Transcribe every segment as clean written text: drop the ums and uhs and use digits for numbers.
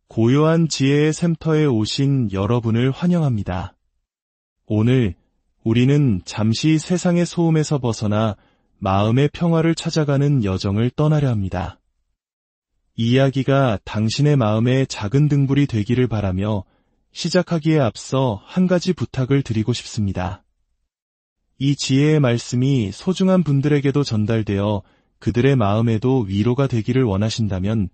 고요한 지혜의 샘터에 오신 여러분을 환영합니다. 오늘 우리는 잠시 세상의 소음에서 벗어나 마음의 평화를 찾아가는 여정을 떠나려 합니다. 이 이야기가 당신의 마음에 작은 등불이 되기를 바라며 시작하기에 앞서 한 가지 부탁을 드리고 싶습니다. 이 지혜의 말씀이 소중한 분들에게도 전달되어 그들의 마음에도 위로가 되기를 원하신다면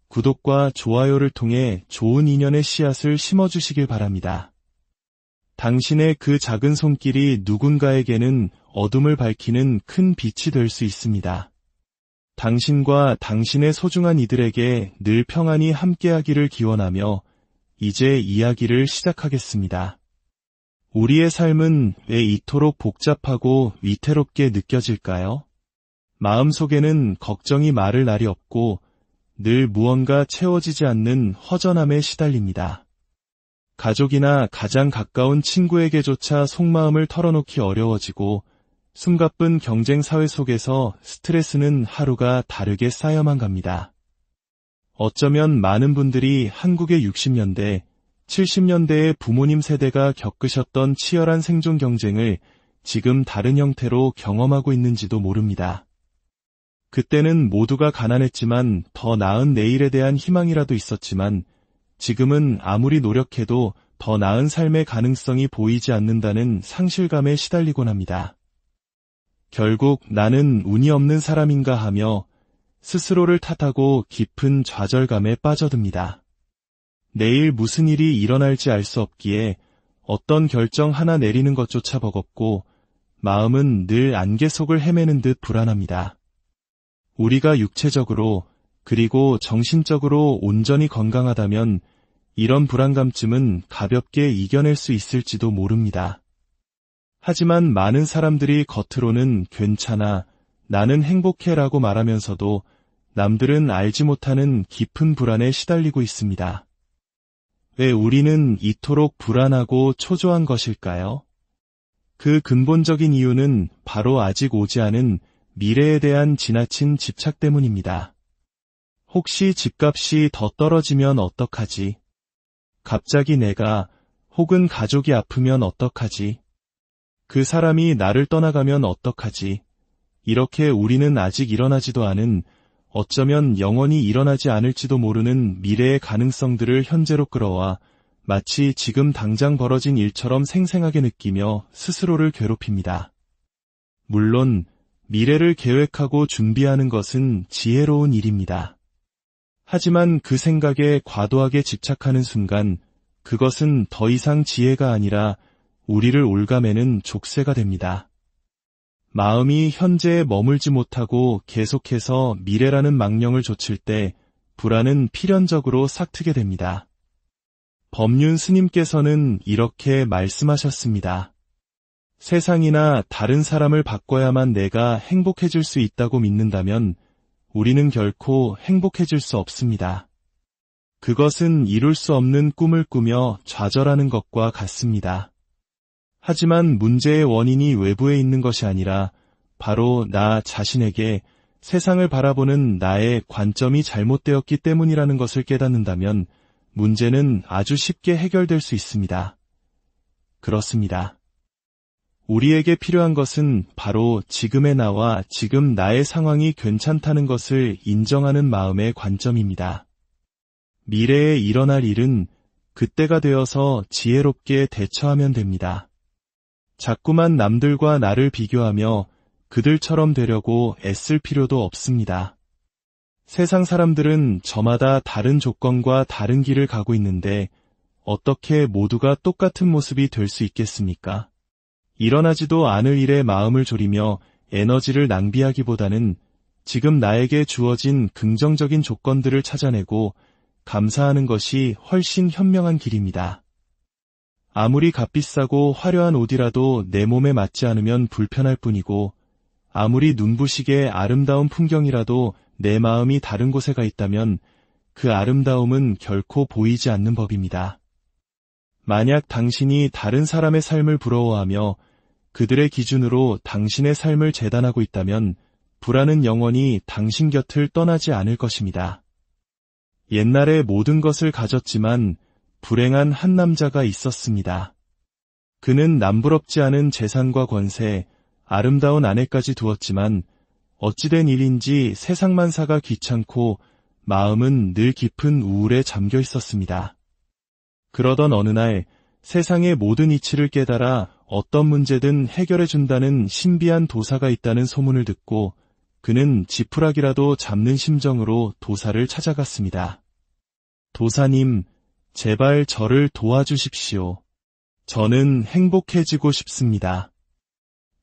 구독과 좋아요를 통해 좋은 인연의 씨앗을 심어주시길 바랍니다. 당신의 그 작은 손길이 누군가에게는 어둠을 밝히는 큰 빛이 될 수 있습니다. 당신과 당신의 소중한 이들에게 늘 평안히 함께하기를 기원하며 이제 이야기를 시작하겠습니다. 우리의 삶은 왜 이토록 복잡하고 위태롭게 느껴질까요? 마음속에는 걱정이 마를 날이 없고 늘 무언가 채워지지 않는 허전함에 시달립니다. 가족이나 가장 가까운 친구에게조차 속마음을 털어놓기 어려워지고 숨가쁜 경쟁 사회 속에서 스트레스는 하루가 다르게 쌓여만 갑니다. 어쩌면 많은 분들이 한국의 60년대, 70년대의 부모님 세대가 겪으셨던 치열한 생존 경쟁을 지금 다른 형태로 경험하고 있는지도 모릅니다. 그때는 모두가 가난했지만 더 나은 내일에 대한 희망이라도 있었지만 지금은 아무리 노력해도 더 나은 삶의 가능성이 보이지 않는다는 상실감에 시달리곤 합니다. 결국 나는 운이 없는 사람인가 하며 스스로를 탓하고 깊은 좌절감에 빠져듭니다. 내일 무슨 일이 일어날지 알 수 없기에 어떤 결정 하나 내리는 것조차 버겁고 마음은 늘 안개 속을 헤매는 듯 불안합니다. 우리가 육체적으로 그리고 정신적으로 온전히 건강하다면 이런 불안감쯤은 가볍게 이겨낼 수 있을지도 모릅니다. 하지만 많은 사람들이 겉으로는 괜찮아, 나는 행복해라고 말하면서도 남들은 알지 못하는 깊은 불안에 시달리고 있습니다. 왜 우리는 이토록 불안하고 초조한 것일까요? 그 근본적인 이유는 바로 아직 오지 않은 미래에 대한 지나친 집착 때문입니다. 혹시 집값이 더 떨어지면 어떡하지? 갑자기 내가 혹은 가족이 아프면 어떡하지? 그 사람이 나를 떠나가면 어떡하지? 이렇게 우리는 아직 일어나지도 않은, 어쩌면 영원히 일어나지 않을지도 모르는 미래의 가능성들을 현재로 끌어와 마치 지금 당장 벌어진 일처럼 생생하게 느끼며 스스로를 괴롭힙니다. 물론 미래를 계획하고 준비하는 것은 지혜로운 일입니다. 하지만 그 생각에 과도하게 집착하는 순간 그것은 더 이상 지혜가 아니라 우리를 올가매는 족쇄가 됩니다. 마음이 현재에 머물지 못하고 계속해서 미래라는 망령을 좇을 때 불안은 필연적으로 싹트게 됩니다. 법륜 스님께서는 이렇게 말씀하셨습니다. 세상이나 다른 사람을 바꿔야만 내가 행복해질 수 있다고 믿는다면 우리는 결코 행복해질 수 없습니다. 그것은 이룰 수 없는 꿈을 꾸며 좌절하는 것과 같습니다. 하지만 문제의 원인이 외부에 있는 것이 아니라 바로 나 자신에게 세상을 바라보는 나의 관점이 잘못되었기 때문이라는 것을 깨닫는다면 문제는 아주 쉽게 해결될 수 있습니다. 그렇습니다. 우리에게 필요한 것은 바로 지금의 나와 지금 나의 상황이 괜찮다는 것을 인정하는 마음의 관점입니다. 미래에 일어날 일은 그때가 되어서 지혜롭게 대처하면 됩니다. 자꾸만 남들과 나를 비교하며 그들처럼 되려고 애쓸 필요도 없습니다. 세상 사람들은 저마다 다른 조건과 다른 길을 가고 있는데 어떻게 모두가 똑같은 모습이 될 수 있겠습니까? 일어나지도 않을 일에 마음을 졸이며 에너지를 낭비하기보다는 지금 나에게 주어진 긍정적인 조건들을 찾아내고 감사하는 것이 훨씬 현명한 길입니다. 아무리 값비싸고 화려한 옷이라도 내 몸에 맞지 않으면 불편할 뿐이고 아무리 눈부시게 아름다운 풍경이라도 내 마음이 다른 곳에 가 있다면 그 아름다움은 결코 보이지 않는 법입니다. 만약 당신이 다른 사람의 삶을 부러워하며 그들의 기준으로 당신의 삶을 재단하고 있다면 불안은 영원히 당신 곁을 떠나지 않을 것입니다. 옛날에 모든 것을 가졌지만 불행한 한 남자가 있었습니다. 그는 남부럽지 않은 재산과 권세, 아름다운 아내까지 두었지만 어찌된 일인지 세상만사가 귀찮고 마음은 늘 깊은 우울에 잠겨 있었습니다. 그러던 어느 날 세상의 모든 이치를 깨달아 어떤 문제든 해결해준다는 신비한 도사가 있다는 소문을 듣고 그는 지푸라기라도 잡는 심정으로 도사를 찾아갔습니다. 도사님, 제발 저를 도와주십시오. 저는 행복해지고 싶습니다.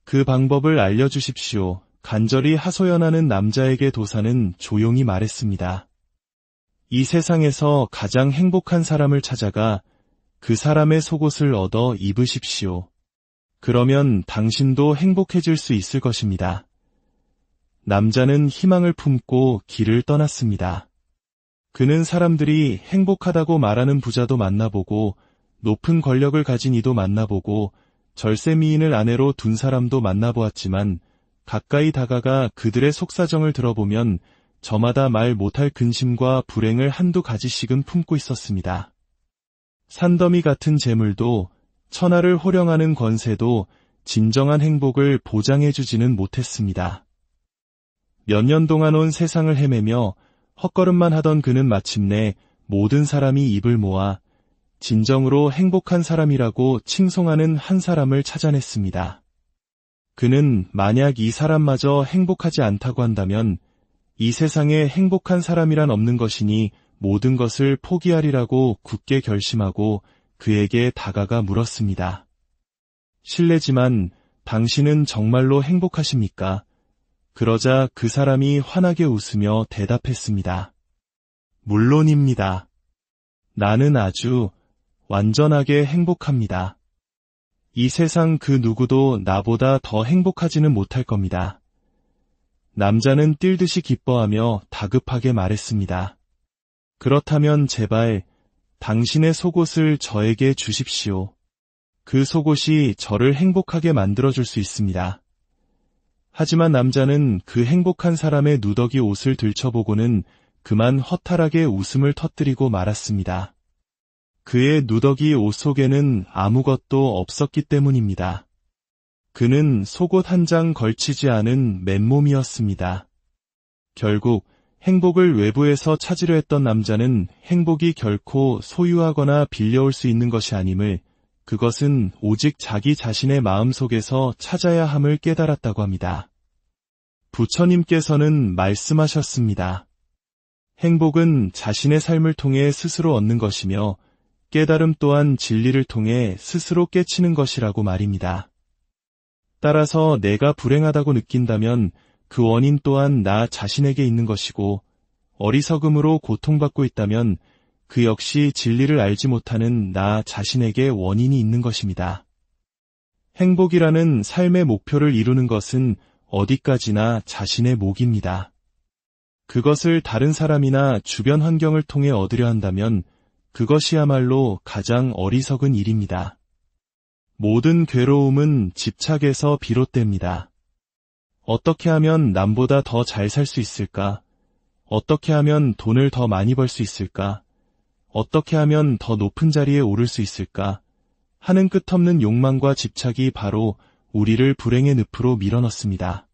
그 방법을 알려주십시오. 간절히 하소연하는 남자에게 도사는 조용히 말했습니다. 이 세상에서 가장 행복한 사람을 찾아가 그 사람의 속옷을 얻어 입으십시오. 그러면 당신도 행복해질 수 있을 것입니다. 남자는 희망을 품고 길을 떠났습니다. 그는 사람들이 행복하다고 말하는 부자도 만나보고 높은 권력을 가진 이도 만나보고 절세미인을 아내로 둔 사람도 만나보았지만 가까이 다가가 그들의 속사정을 들어보면 저마다 말 못할 근심과 불행을 한두 가지씩은 품고 있었습니다. 산더미 같은 재물도 천하를 호령하는 권세도 진정한 행복을 보장해주지는 못했습니다. 몇 년 동안 온 세상을 헤매며 헛걸음만 하던 그는 마침내 모든 사람이 입을 모아 진정으로 행복한 사람이라고 칭송하는 한 사람을 찾아냈습니다. 그는 만약 이 사람마저 행복하지 않다고 한다면 이 세상에 행복한 사람이란 없는 것이니 모든 것을 포기하리라고 굳게 결심하고 그에게 다가가 물었습니다. 실례지만 당신은 정말로 행복하십니까? 그러자 그 사람이 환하게 웃으며 대답했습니다. 물론입니다. 나는 아주 완전하게 행복합니다. 이 세상 그 누구도 나보다 더 행복하지는 못할 겁니다. 남자는 뛸 듯이 기뻐하며 다급하게 말했습니다. 그렇다면 제발 당신의 속옷을 저에게 주십시오. 그 속옷이 저를 행복하게 만들어줄 수 있습니다. 하지만 남자는 그 행복한 사람의 누더기 옷을 들춰보고는 그만 허탈하게 웃음을 터뜨리고 말았습니다. 그의 누더기 옷 속에는 아무것도 없었기 때문입니다. 그는 속옷 한 장 걸치지 않은 맨몸이었습니다. 결국 행복을 외부에서 찾으려 했던 남자는 행복이 결코 소유하거나 빌려올 수 있는 것이 아님을, 그것은 오직 자기 자신의 마음속에서 찾아야 함을 깨달았다고 합니다. 부처님께서는 말씀하셨습니다. 행복은 자신의 삶을 통해 스스로 얻는 것이며 깨달음 또한 진리를 통해 스스로 깨치는 것이라고 말입니다. 따라서 내가 불행하다고 느낀다면 그 원인 또한 나 자신에게 있는 것이고, 어리석음으로 고통받고 있다면 그 역시 진리를 알지 못하는 나 자신에게 원인이 있는 것입니다. 행복이라는 삶의 목표를 이루는 것은 어디까지나 자신의 몫입니다. 그것을 다른 사람이나 주변 환경을 통해 얻으려 한다면 그것이야말로 가장 어리석은 일입니다. 모든 괴로움은 집착에서 비롯됩니다. 어떻게 하면 남보다 더 잘 살 수 있을까? 어떻게 하면 돈을 더 많이 벌 수 있을까? 어떻게 하면 더 높은 자리에 오를 수 있을까? 하는 끝없는 욕망과 집착이 바로 우리를 불행의 늪으로 밀어넣습니다.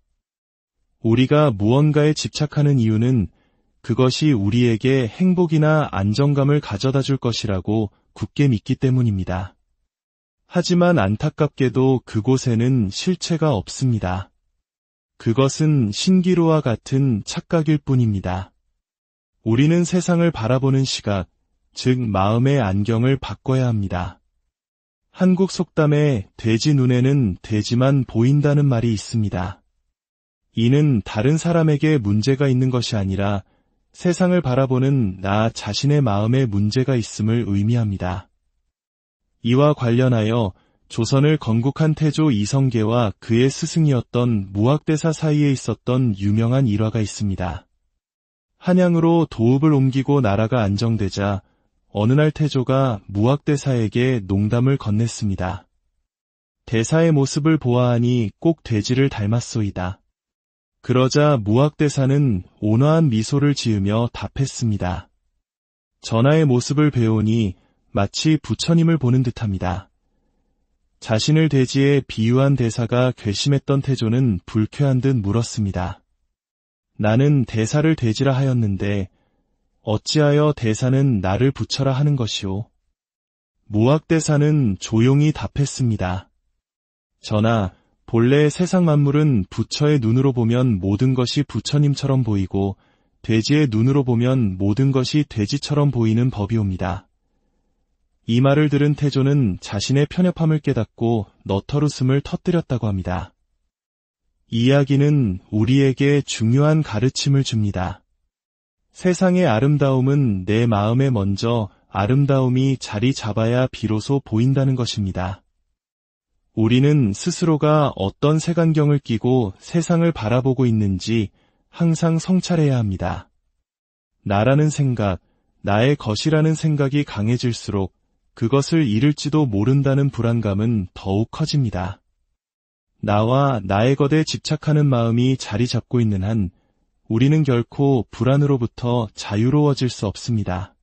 우리가 무언가에 집착하는 이유는 그것이 우리에게 행복이나 안정감을 가져다 줄 것이라고 굳게 믿기 때문입니다. 하지만 안타깝게도 그곳에는 실체가 없습니다. 그것은 신기루와 같은 착각일 뿐입니다. 우리는 세상을 바라보는 시각, 즉 마음의 안경을 바꿔야 합니다. 한국 속담에 돼지 눈에는 돼지만 보인다는 말이 있습니다. 이는 다른 사람에게 문제가 있는 것이 아니라 세상을 바라보는 나 자신의 마음에 문제가 있음을 의미합니다. 이와 관련하여 조선을 건국한 태조 이성계와 그의 스승이었던 무학대사 사이에 있었던 유명한 일화가 있습니다. 한양으로 도읍을 옮기고 나라가 안정되자 어느 날 태조가 무학대사에게 농담을 건넸습니다. 대사의 모습을 보아하니 꼭 돼지를 닮았소이다. 그러자 무학대사는 온화한 미소를 지으며 답했습니다. 전하의 모습을 배우니 마치 부처님을 보는 듯합니다. 자신을 대지에 비유한 대사가 괘씸했던 태조는 불쾌한 듯 물었습니다. 나는 대사를 대지라 하였는데 어찌하여 대사는 나를 부처라 하는 것이오? 무학대사는 조용히 답했습니다. 전하, 본래 세상 만물은 부처의 눈으로 보면 모든 것이 부처님처럼 보이고 돼지의 눈으로 보면 모든 것이 돼지처럼 보이는 법이옵니다. 이 말을 들은 태조는 자신의 편협함을 깨닫고 너털웃음을 터뜨렸다고 합니다. 이 이야기는 우리에게 중요한 가르침을 줍니다. 세상의 아름다움은 내 마음에 먼저 아름다움이 자리 잡아야 비로소 보인다는 것입니다. 우리는 스스로가 어떤 색안경을 끼고 세상을 바라보고 있는지 항상 성찰해야 합니다. 나라는 생각, 나의 것이라는 생각이 강해질수록 그것을 잃을지도 모른다는 불안감은 더욱 커집니다. 나와 나의 것에 집착하는 마음이 자리 잡고 있는 한 우리는 결코 불안으로부터 자유로워질 수 없습니다.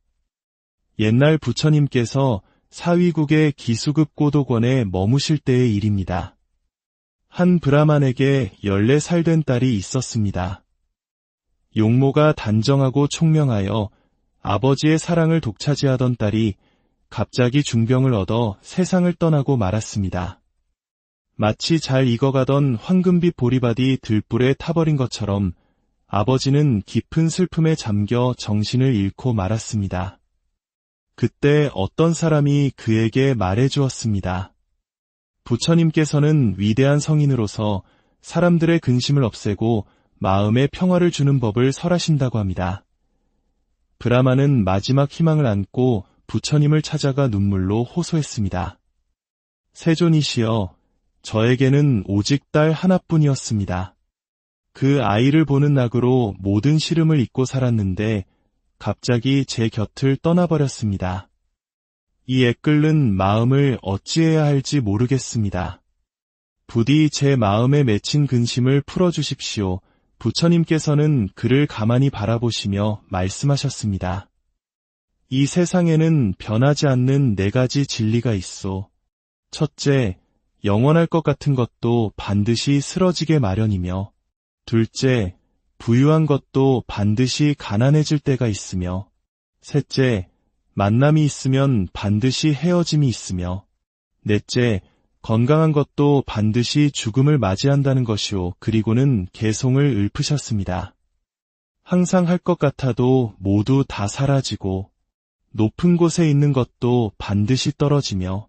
옛날 부처님께서 사위국의 기수급 고도권에 머무실 때의 일입니다. 한 브라만에게 14살 된 딸이 있었습니다. 용모가 단정하고 총명하여 아버지의 사랑을 독차지하던 딸이 갑자기 중병을 얻어 세상을 떠나고 말았습니다. 마치 잘 익어가던 황금빛 보리밭이 들불에 타버린 것처럼 아버지는 깊은 슬픔에 잠겨 정신을 잃고 말았습니다. 그때 어떤 사람이 그에게 말해주었습니다. 부처님께서는 위대한 성인으로서 사람들의 근심을 없애고 마음의 평화를 주는 법을 설하신다고 합니다. 브라마는 마지막 희망을 안고 부처님을 찾아가 눈물로 호소했습니다. 세존이시여, 저에게는 오직 딸 하나뿐이었습니다. 그 아이를 보는 낙으로 모든 시름을 잊고 살았는데 갑자기 제 곁을 떠나버렸습니다. 이 애끓는 마음을 어찌해야 할지 모르겠습니다. 부디 제 마음에 맺힌 근심을 풀어주십시오. 부처님께서는 그를 가만히 바라보시며 말씀하셨습니다. 이 세상에는 변하지 않는 4가지 진리가 있소. 첫째, 영원할 것 같은 것도 반드시 쓰러지게 마련이며, 둘째, 부유한 것도 반드시 가난해질 때가 있으며, 셋째, 만남이 있으면 반드시 헤어짐이 있으며, 넷째, 건강한 것도 반드시 죽음을 맞이한다는 것이오. 그리고는 개송을 읊으셨습니다. 항상 할 것 같아도 모두 다 사라지고, 높은 곳에 있는 것도 반드시 떨어지며,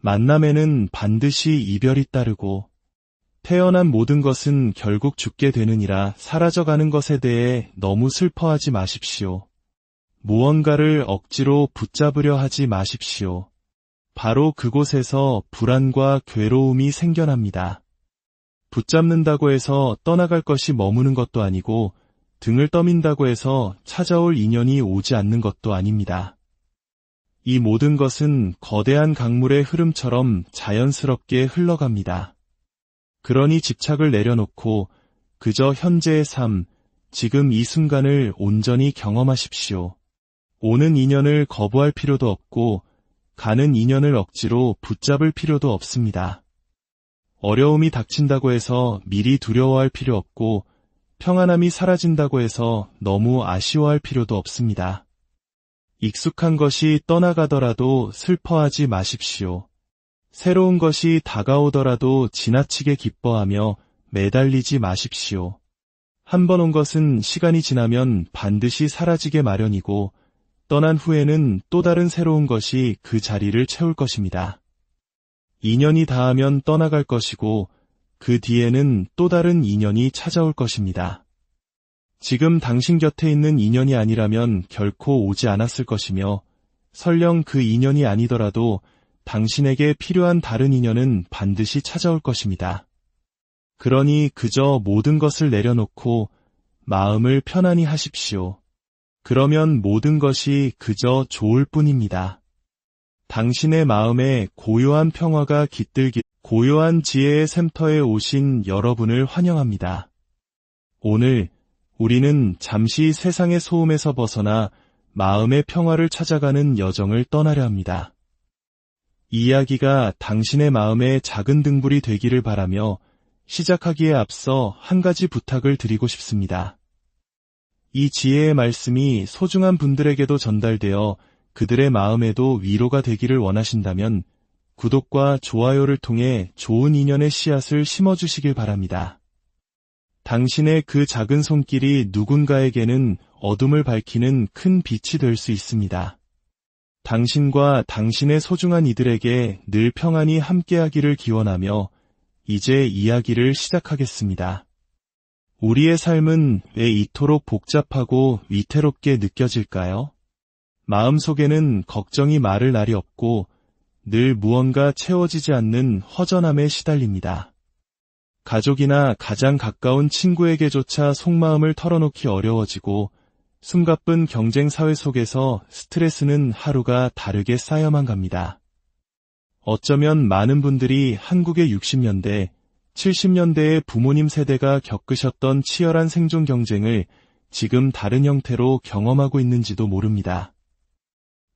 만남에는 반드시 이별이 따르고, 태어난 모든 것은 결국 죽게 되느니라. 사라져가는 것에 대해 너무 슬퍼하지 마십시오. 무언가를 억지로 붙잡으려 하지 마십시오. 바로 그곳에서 불안과 괴로움이 생겨납니다. 붙잡는다고 해서 떠나갈 것이 머무는 것도 아니고 등을 떠민다고 해서 찾아올 인연이 오지 않는 것도 아닙니다. 이 모든 것은 거대한 강물의 흐름처럼 자연스럽게 흘러갑니다. 그러니 집착을 내려놓고 그저 현재의 삶, 지금 이 순간을 온전히 경험하십시오. 오는 인연을 거부할 필요도 없고 가는 인연을 억지로 붙잡을 필요도 없습니다. 어려움이 닥친다고 해서 미리 두려워할 필요 없고 평안함이 사라진다고 해서 너무 아쉬워할 필요도 없습니다. 익숙한 것이 떠나가더라도 슬퍼하지 마십시오. 새로운 것이 다가오더라도 지나치게 기뻐하며 매달리지 마십시오. 한 번 온 것은 시간이 지나면 반드시 사라지게 마련이고 떠난 후에는 또 다른 새로운 것이 그 자리를 채울 것입니다. 인연이 닿으면 떠나갈 것이고 그 뒤에는 또 다른 인연이 찾아올 것입니다. 지금 당신 곁에 있는 인연이 아니라면 결코 오지 않았을 것이며 설령 그 인연이 아니더라도 당신에게 필요한 다른 인연은 반드시 찾아올 것입니다. 그러니 그저 모든 것을 내려놓고 마음을 편안히 하십시오. 그러면 모든 것이 그저 좋을 뿐입니다. 당신의 마음에 고요한 평화가 깃들기, 고요한 지혜의 샘터에 오신 여러분을 환영합니다. 오늘 우리는 잠시 세상의 소음에서 벗어나 마음의 평화를 찾아가는 여정을 떠나려 합니다. 이 이야기가 당신의 마음에 작은 등불이 되기를 바라며 시작하기에 앞서 한 가지 부탁을 드리고 싶습니다. 이 지혜의 말씀이 소중한 분들에게도 전달되어 그들의 마음에도 위로가 되기를 원하신다면 구독과 좋아요를 통해 좋은 인연의 씨앗을 심어주시길 바랍니다. 당신의 그 작은 손길이 누군가에게는 어둠을 밝히는 큰 빛이 될 수 있습니다. 당신과 당신의 소중한 이들에게 늘 평안히 함께하기를 기원하며 이제 이야기를 시작하겠습니다. 우리의 삶은 왜 이토록 복잡하고 위태롭게 느껴질까요? 마음속에는 걱정이 마를 날이 없고 늘 무언가 채워지지 않는 허전함에 시달립니다. 가족이나 가장 가까운 친구에게조차 속마음을 털어놓기 어려워지고 숨가쁜 경쟁 사회 속에서 스트레스는 하루가 다르게 쌓여만 갑니다. 어쩌면 많은 분들이 한국의 60년대, 70년대의 부모님 세대가 겪으셨던 치열한 생존 경쟁을 지금 다른 형태로 경험하고 있는지도 모릅니다.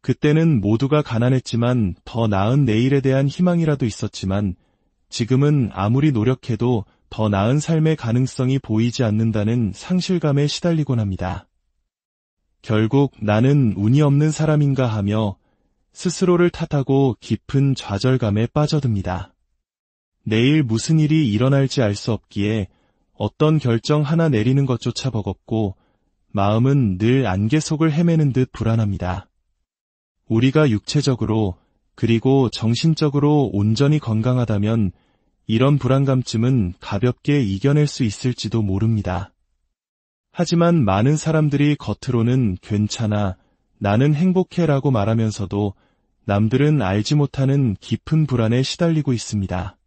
그때는 모두가 가난했지만 더 나은 내일에 대한 희망이라도 있었지만 지금은 아무리 노력해도 더 나은 삶의 가능성이 보이지 않는다는 상실감에 시달리곤 합니다. 결국 나는 운이 없는 사람인가 하며 스스로를 탓하고 깊은 좌절감에 빠져듭니다. 내일 무슨 일이 일어날지 알 수 없기에 어떤 결정 하나 내리는 것조차 버겁고 마음은 늘 안개 속을 헤매는 듯 불안합니다. 우리가 육체적으로 그리고 정신적으로 온전히 건강하다면 이런 불안감쯤은 가볍게 이겨낼 수 있을지도 모릅니다. 하지만 많은 사람들이 겉으로는 괜찮아, 나는 행복해라고 말하면서도 남들은 알지 못하는 깊은 불안에 시달리고 있습니다.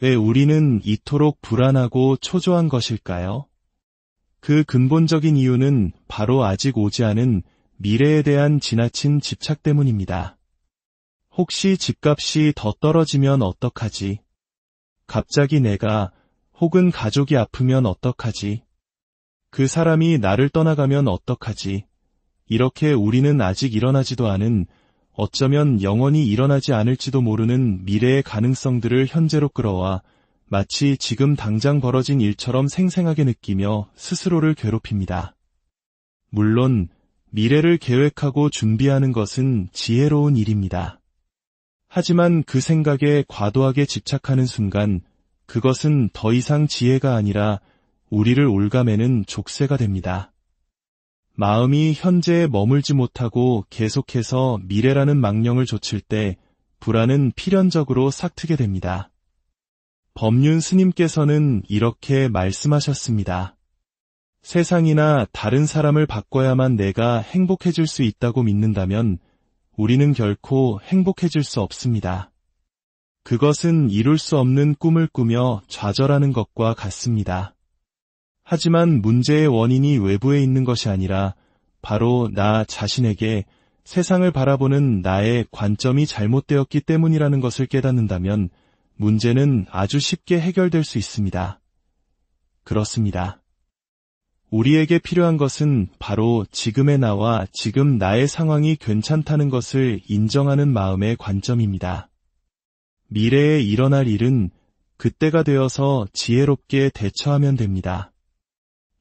왜 우리는 이토록 불안하고 초조한 것일까요? 그 근본적인 이유는 바로 아직 오지 않은 미래에 대한 지나친 집착 때문입니다. 혹시 집값이 더 떨어지면 어떡하지? 갑자기 내가 혹은 가족이 아프면 어떡하지? 그 사람이 나를 떠나가면 어떡하지? 이렇게 우리는 아직 일어나지도 않은, 어쩌면 영원히 일어나지 않을지도 모르는 미래의 가능성들을 현재로 끌어와 마치 지금 당장 벌어진 일처럼 생생하게 느끼며 스스로를 괴롭힙니다. 물론 미래를 계획하고 준비하는 것은 지혜로운 일입니다. 하지만 그 생각에 과도하게 집착하는 순간 그것은 더 이상 지혜가 아니라 우리를 올가매는 족쇄가 됩니다. 마음이 현재에 머물지 못하고 계속해서 미래라는 망령을 좇을 때 불안은 필연적으로 싹트게 됩니다. 법륜 스님께서는 이렇게 말씀하셨습니다. 세상이나 다른 사람을 바꿔야만 내가 행복해질 수 있다고 믿는다면 우리는 결코 행복해질 수 없습니다. 그것은 이룰 수 없는 꿈을 꾸며 좌절하는 것과 같습니다. 하지만 문제의 원인이 외부에 있는 것이 아니라 바로 나 자신에게 세상을 바라보는 나의 관점이 잘못되었기 때문이라는 것을 깨닫는다면 문제는 아주 쉽게 해결될 수 있습니다. 그렇습니다. 우리에게 필요한 것은 바로 지금의 나와 지금 나의 상황이 괜찮다는 것을 인정하는 마음의 관점입니다. 미래에 일어날 일은 그때가 되어서 지혜롭게 대처하면 됩니다.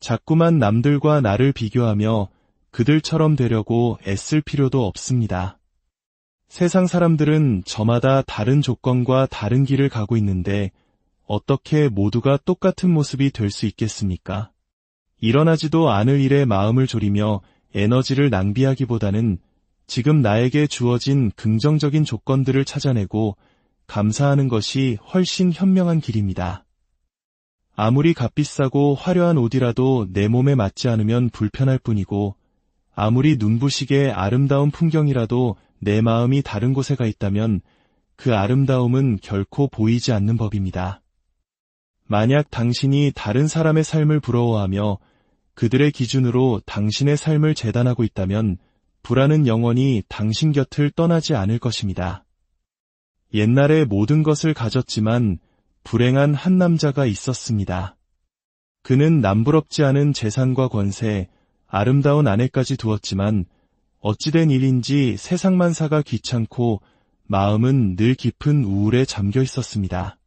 자꾸만 남들과 나를 비교하며 그들처럼 되려고 애쓸 필요도 없습니다. 세상 사람들은 저마다 다른 조건과 다른 길을 가고 있는데 어떻게 모두가 똑같은 모습이 될 수 있겠습니까? 일어나지도 않을 일에 마음을 졸이며 에너지를 낭비하기보다는 지금 나에게 주어진 긍정적인 조건들을 찾아내고 감사하는 것이 훨씬 현명한 길입니다. 아무리 값비싸고 화려한 옷이라도 내 몸에 맞지 않으면 불편할 뿐이고 아무리 눈부시게 아름다운 풍경이라도 내 마음이 다른 곳에 가 있다면 그 아름다움은 결코 보이지 않는 법입니다. 만약 당신이 다른 사람의 삶을 부러워하며 그들의 기준으로 당신의 삶을 재단하고 있다면 불안은 영원히 당신 곁을 떠나지 않을 것입니다. 옛날에 모든 것을 가졌지만 불행한 한 남자가 있었습니다. 그는 남부럽지 않은 재산과 권세, 아름다운 아내까지 두었지만 어찌된 일인지 세상만사가 귀찮고 마음은 늘 깊은 우울에 잠겨 있었습니다.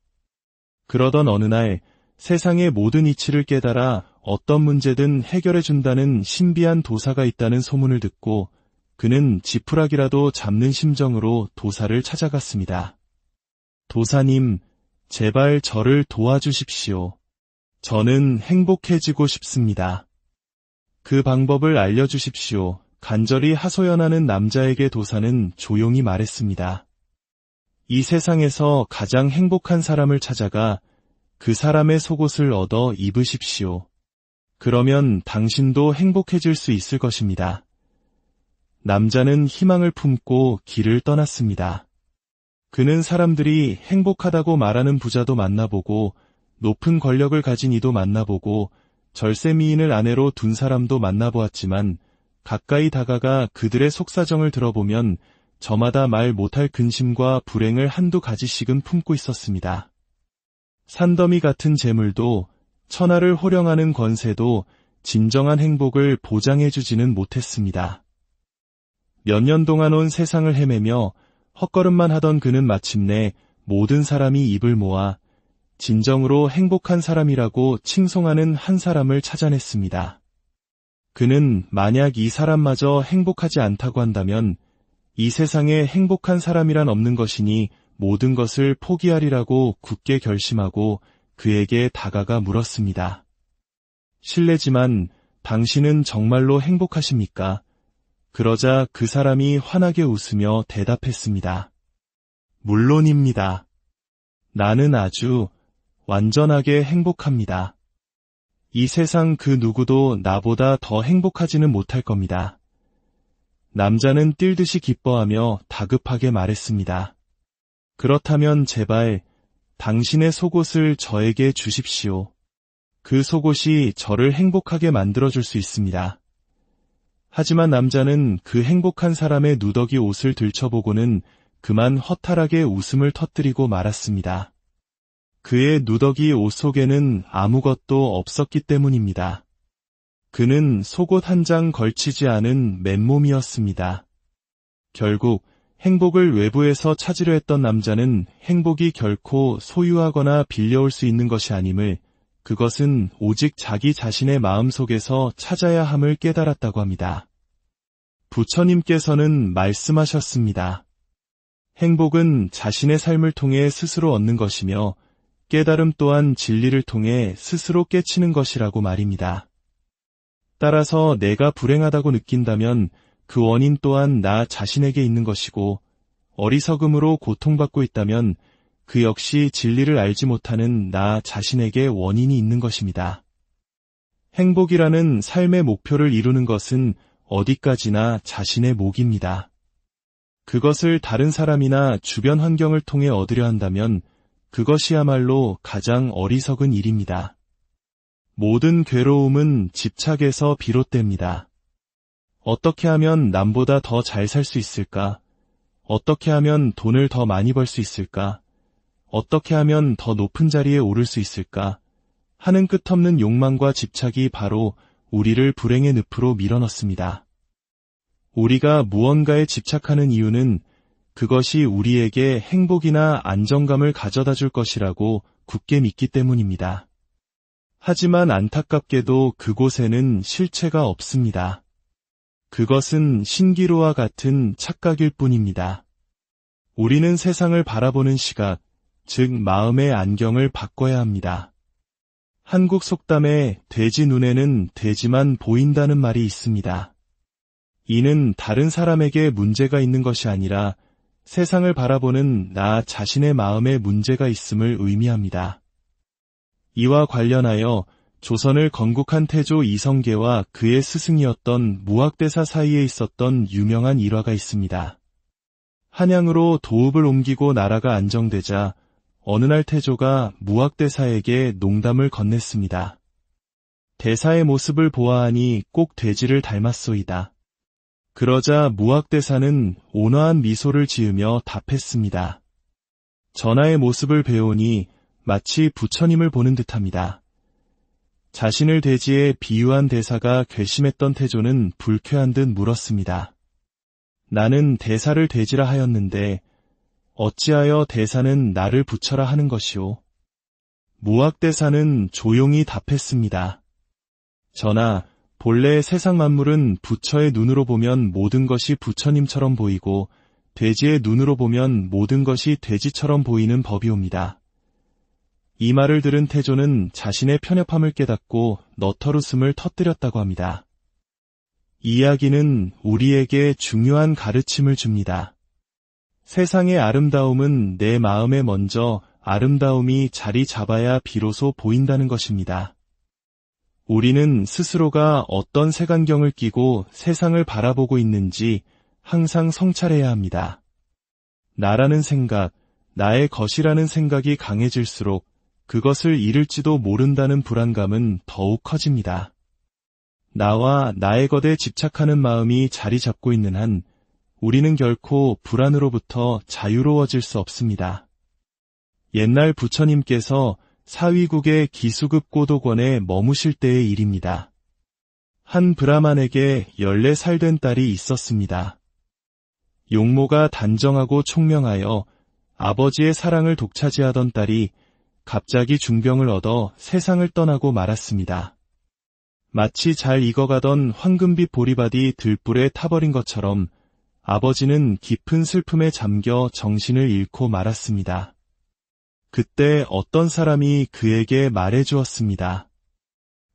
그러던 어느 날 세상의 모든 이치를 깨달아 어떤 문제든 해결해준다는 신비한 도사가 있다는 소문을 듣고 그는 지푸라기라도 잡는 심정으로 도사를 찾아갔습니다. 도사님, 제발 저를 도와주십시오. 저는 행복해지고 싶습니다. 그 방법을 알려주십시오. 간절히 하소연하는 남자에게 도사는 조용히 말했습니다. 이 세상에서 가장 행복한 사람을 찾아가 그 사람의 속옷을 얻어 입으십시오. 그러면 당신도 행복해질 수 있을 것입니다. 남자는 희망을 품고 길을 떠났습니다. 그는 사람들이 행복하다고 말하는 부자도 만나보고 높은 권력을 가진 이도 만나보고 절세미인을 아내로 둔 사람도 만나보았지만 가까이 다가가 그들의 속사정을 들어보면 저마다 말 못할 근심과 불행을 한두 가지씩은 품고 있었습니다. 산더미 같은 재물도 천하를 호령하는 권세도 진정한 행복을 보장해주지는 못했습니다. 몇 년 동안 온 세상을 헤매며 헛걸음만 하던 그는 마침내 모든 사람이 입을 모아 진정으로 행복한 사람이라고 칭송하는 한 사람을 찾아냈습니다. 그는 만약 이 사람마저 행복하지 않다고 한다면 이 세상에 행복한 사람이란 없는 것이니 모든 것을 포기하리라고 굳게 결심하고 그에게 다가가 물었습니다. 실례지만 당신은 정말로 행복하십니까? 그러자 그 사람이 환하게 웃으며 대답했습니다. 물론입니다. 나는 아주 완전하게 행복합니다. 이 세상 그 누구도 나보다 더 행복하지는 못할 겁니다. 남자는 뛸 듯이 기뻐하며 다급하게 말했습니다. 그렇다면 제발 당신의 속옷을 저에게 주십시오. 그 속옷이 저를 행복하게 만들어줄 수 있습니다. 하지만 남자는 그 행복한 사람의 누더기 옷을 들춰보고는 그만 허탈하게 웃음을 터뜨리고 말았습니다. 그의 누더기 옷 속에는 아무것도 없었기 때문입니다. 그는 속옷 한 장 걸치지 않은 맨몸이었습니다. 결국 행복을 외부에서 찾으려 했던 남자는 행복이 결코 소유하거나 빌려올 수 있는 것이 아님을, 그것은 오직 자기 자신의 마음속에서 찾아야 함을 깨달았다고 합니다. 부처님께서는 말씀하셨습니다. 행복은 자신의 삶을 통해 스스로 얻는 것이며 깨달음 또한 진리를 통해 스스로 깨치는 것이라고 말입니다. 따라서 내가 불행하다고 느낀다면 그 원인 또한 나 자신에게 있는 것이고, 어리석음으로 고통받고 있다면 그 역시 진리를 알지 못하는 나 자신에게 원인이 있는 것입니다. 행복이라는 삶의 목표를 이루는 것은 어디까지나 자신의 몫입니다. 그것을 다른 사람이나 주변 환경을 통해 얻으려 한다면 그것이야말로 가장 어리석은 일입니다. 모든 괴로움은 집착에서 비롯됩니다. 어떻게 하면 남보다 더 잘 살 수 있을까? 어떻게 하면 돈을 더 많이 벌 수 있을까? 어떻게 하면 더 높은 자리에 오를 수 있을까? 하는 끝없는 욕망과 집착이 바로 우리를 불행의 늪으로 밀어넣습니다. 우리가 무언가에 집착하는 이유는 그것이 우리에게 행복이나 안정감을 가져다 줄 것이라고 굳게 믿기 때문입니다. 하지만 안타깝게도 그곳에는 실체가 없습니다. 그것은 신기루와 같은 착각일 뿐입니다. 우리는 세상을 바라보는 시각, 즉 마음의 안경을 바꿔야 합니다. 한국 속담에 돼지 눈에는 돼지만 보인다는 말이 있습니다. 이는 다른 사람에게 문제가 있는 것이 아니라 세상을 바라보는 나 자신의 마음에 문제가 있음을 의미합니다. 이와 관련하여 조선을 건국한 태조 이성계와 그의 스승이었던 무학대사 사이에 있었던 유명한 일화가 있습니다. 한양으로 도읍을 옮기고 나라가 안정되자 어느 날 태조가 무학대사에게 농담을 건넸습니다. 대사의 모습을 보아하니 꼭 돼지를 닮았소이다. 그러자 무학대사는 온화한 미소를 지으며 답했습니다. 전하의 모습을 배우니 마치 부처님을 보는 듯합니다. 자신을 돼지에 비유한 대사가 괘씸했던 태조는 불쾌한 듯 물었습니다. 나는 대사를 되지라 하였는데 어찌하여 대사는 나를 붙여라 하는 것이오. 무학대사는 조용히 답했습니다. 전하, 본래 세상 만물은 부처의 눈으로 보면 모든 것이 부처님처럼 보이고 돼지의 눈으로 보면 모든 것이 돼지처럼 보이는 법이옵니다. 이 말을 들은 태조는 자신의 편협함을 깨닫고 너털웃음을 터뜨렸다고 합니다. 이 이야기는 우리에게 중요한 가르침을 줍니다. 세상의 아름다움은 내 마음에 먼저 아름다움이 자리 잡아야 비로소 보인다는 것입니다. 우리는 스스로가 어떤 색안경을 끼고 세상을 바라보고 있는지 항상 성찰해야 합니다. 나라는 생각, 나의 것이라는 생각이 강해질수록 그것을 잃을지도 모른다는 불안감은 더욱 커집니다. 나와 나의 것에 집착하는 마음이 자리 잡고 있는 한 우리는 결코 불안으로부터 자유로워질 수 없습니다. 옛날 부처님께서 사위국의 기수급 고도권에 머무실 때의 일입니다. 한 브라만에게 14살 된 딸이 있었습니다. 용모가 단정하고 총명하여 아버지의 사랑을 독차지하던 딸이 갑자기 중병을 얻어 세상을 떠나고 말았습니다. 마치 잘 익어가던 황금빛 보리밭이 들불에 타버린 것처럼 아버지는 깊은 슬픔에 잠겨 정신을 잃고 말았습니다. 그때 어떤 사람이 그에게 말해주었습니다.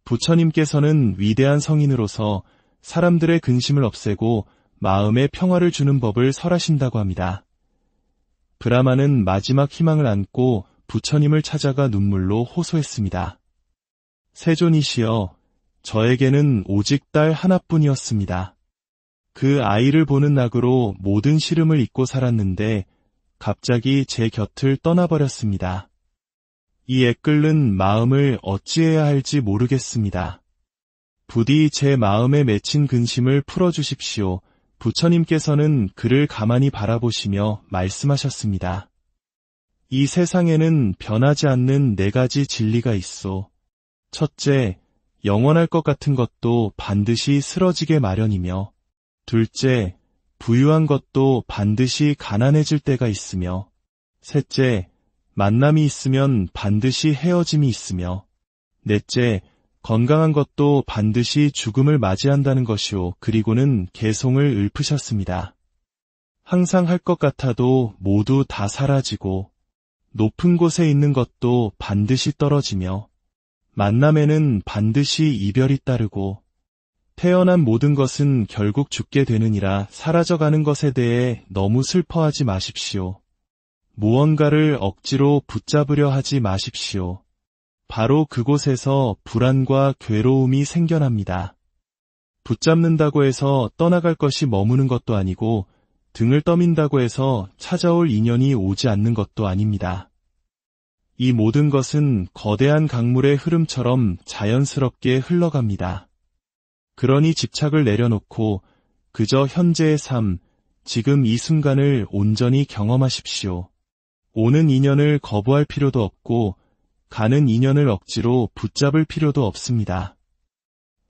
부처님께서는 위대한 성인으로서 사람들의 근심을 없애고 마음의 평화를 주는 법을 설하신다고 합니다. 브라마는 마지막 희망을 안고 부처님을 찾아가 눈물로 호소했습니다. 세존이시여, 저에게는 오직 딸 하나뿐이었습니다. 그 아이를 보는 낙으로 모든 시름을 잊고 살았는데 갑자기 제 곁을 떠나버렸습니다. 이 애끓는 마음을 어찌해야 할지 모르겠습니다. 부디 제 마음에 맺힌 근심을 풀어주십시오. 부처님께서는 그를 가만히 바라보시며 말씀하셨습니다. 이 세상에는 변하지 않는 4가지 진리가 있소. 첫째, 영원할 것 같은 것도 반드시 쓰러지게 마련이며, 둘째, 부유한 것도 반드시 가난해질 때가 있으며, 셋째, 만남이 있으면 반드시 헤어짐이 있으며, 넷째, 건강한 것도 반드시 죽음을 맞이한다는 것이오. 그리고는 개송을 읊으셨습니다. 항상 할 것 같아도 모두 다 사라지고, 높은 곳에 있는 것도 반드시 떨어지며, 만남에는 반드시 이별이 따르고, 태어난 모든 것은 결국 죽게 되느니라. 사라져가는 것에 대해 너무 슬퍼하지 마십시오. 무언가를 억지로 붙잡으려 하지 마십시오. 바로 그곳에서 불안과 괴로움이 생겨납니다. 붙잡는다고 해서 떠나갈 것이 머무는 것도 아니고 등을 떠민다고 해서 찾아올 인연이 오지 않는 것도 아닙니다. 이 모든 것은 거대한 강물의 흐름처럼 자연스럽게 흘러갑니다. 그러니 집착을 내려놓고 그저 현재의 삶, 지금 이 순간을 온전히 경험하십시오. 오는 인연을 거부할 필요도 없고 가는 인연을 억지로 붙잡을 필요도 없습니다.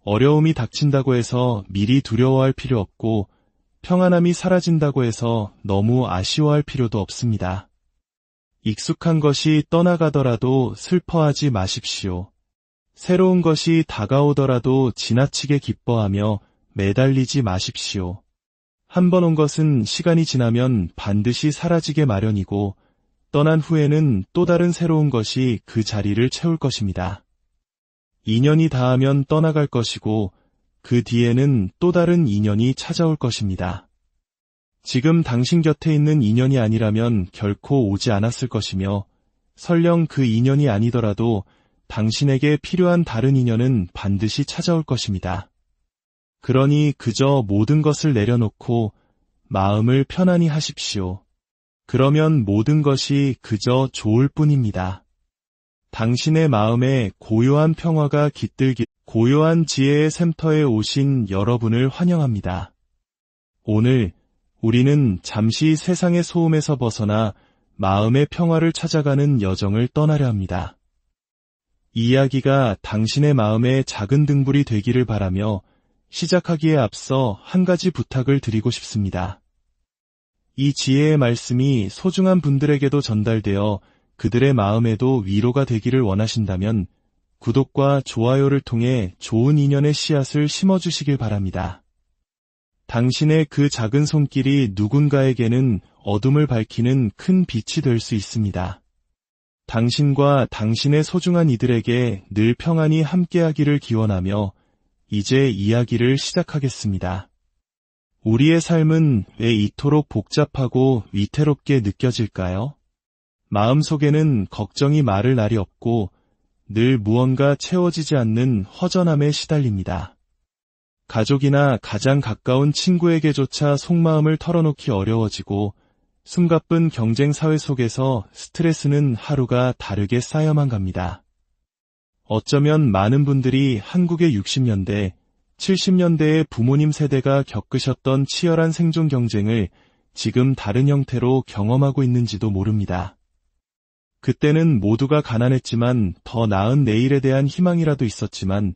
어려움이 닥친다고 해서 미리 두려워할 필요 없고 평안함이 사라진다고 해서 너무 아쉬워할 필요도 없습니다. 익숙한 것이 떠나가더라도 슬퍼하지 마십시오. 새로운 것이 다가오더라도 지나치게 기뻐하며 매달리지 마십시오. 한 번 온 것은 시간이 지나면 반드시 사라지게 마련이고 떠난 후에는 또 다른 새로운 것이 그 자리를 채울 것입니다. 인연이 닿으면 떠나갈 것이고 그 뒤에는 또 다른 인연이 찾아올 것입니다. 지금 당신 곁에 있는 인연이 아니라면 결코 오지 않았을 것이며 설령 그 인연이 아니더라도 당신에게 필요한 다른 인연은 반드시 찾아올 것입니다. 그러니 그저 모든 것을 내려놓고 마음을 편안히 하십시오. 그러면 모든 것이 그저 좋을 뿐입니다. 당신의 마음에 고요한 평화가 깃들기, 고요한 지혜의 샘터에 오신 여러분을 환영합니다. 오늘 우리는 잠시 세상의 소음에서 벗어나 마음의 평화를 찾아가는 여정을 떠나려 합니다. 이 이야기가 당신의 마음에 작은 등불이 되기를 바라며 시작하기에 앞서 한 가지 부탁을 드리고 싶습니다. 이 지혜의 말씀이 소중한 분들에게도 전달되어 그들의 마음에도 위로가 되기를 원하신다면 구독과 좋아요를 통해 좋은 인연의 씨앗을 심어주시길 바랍니다. 당신의 그 작은 손길이 누군가에게는 어둠을 밝히는 큰 빛이 될 수 있습니다. 당신과 당신의 소중한 이들에게 늘 평안히 함께하기를 기원하며 이제 이야기를 시작하겠습니다. 우리의 삶은 왜 이토록 복잡하고 위태롭게 느껴질까요? 마음속에는 걱정이 마를 날이 없고 늘 무언가 채워지지 않는 허전함에 시달립니다. 가족이나 가장 가까운 친구에게조차 속마음을 털어놓기 어려워지고 숨가쁜 경쟁 사회 속에서 스트레스는 하루가 다르게 쌓여만 갑니다. 어쩌면 많은 분들이 한국의 60년대, 70년대의 부모님 세대가 겪으셨던 치열한 생존 경쟁을 지금 다른 형태로 경험하고 있는지도 모릅니다. 그때는 모두가 가난했지만 더 나은 내일에 대한 희망이라도 있었지만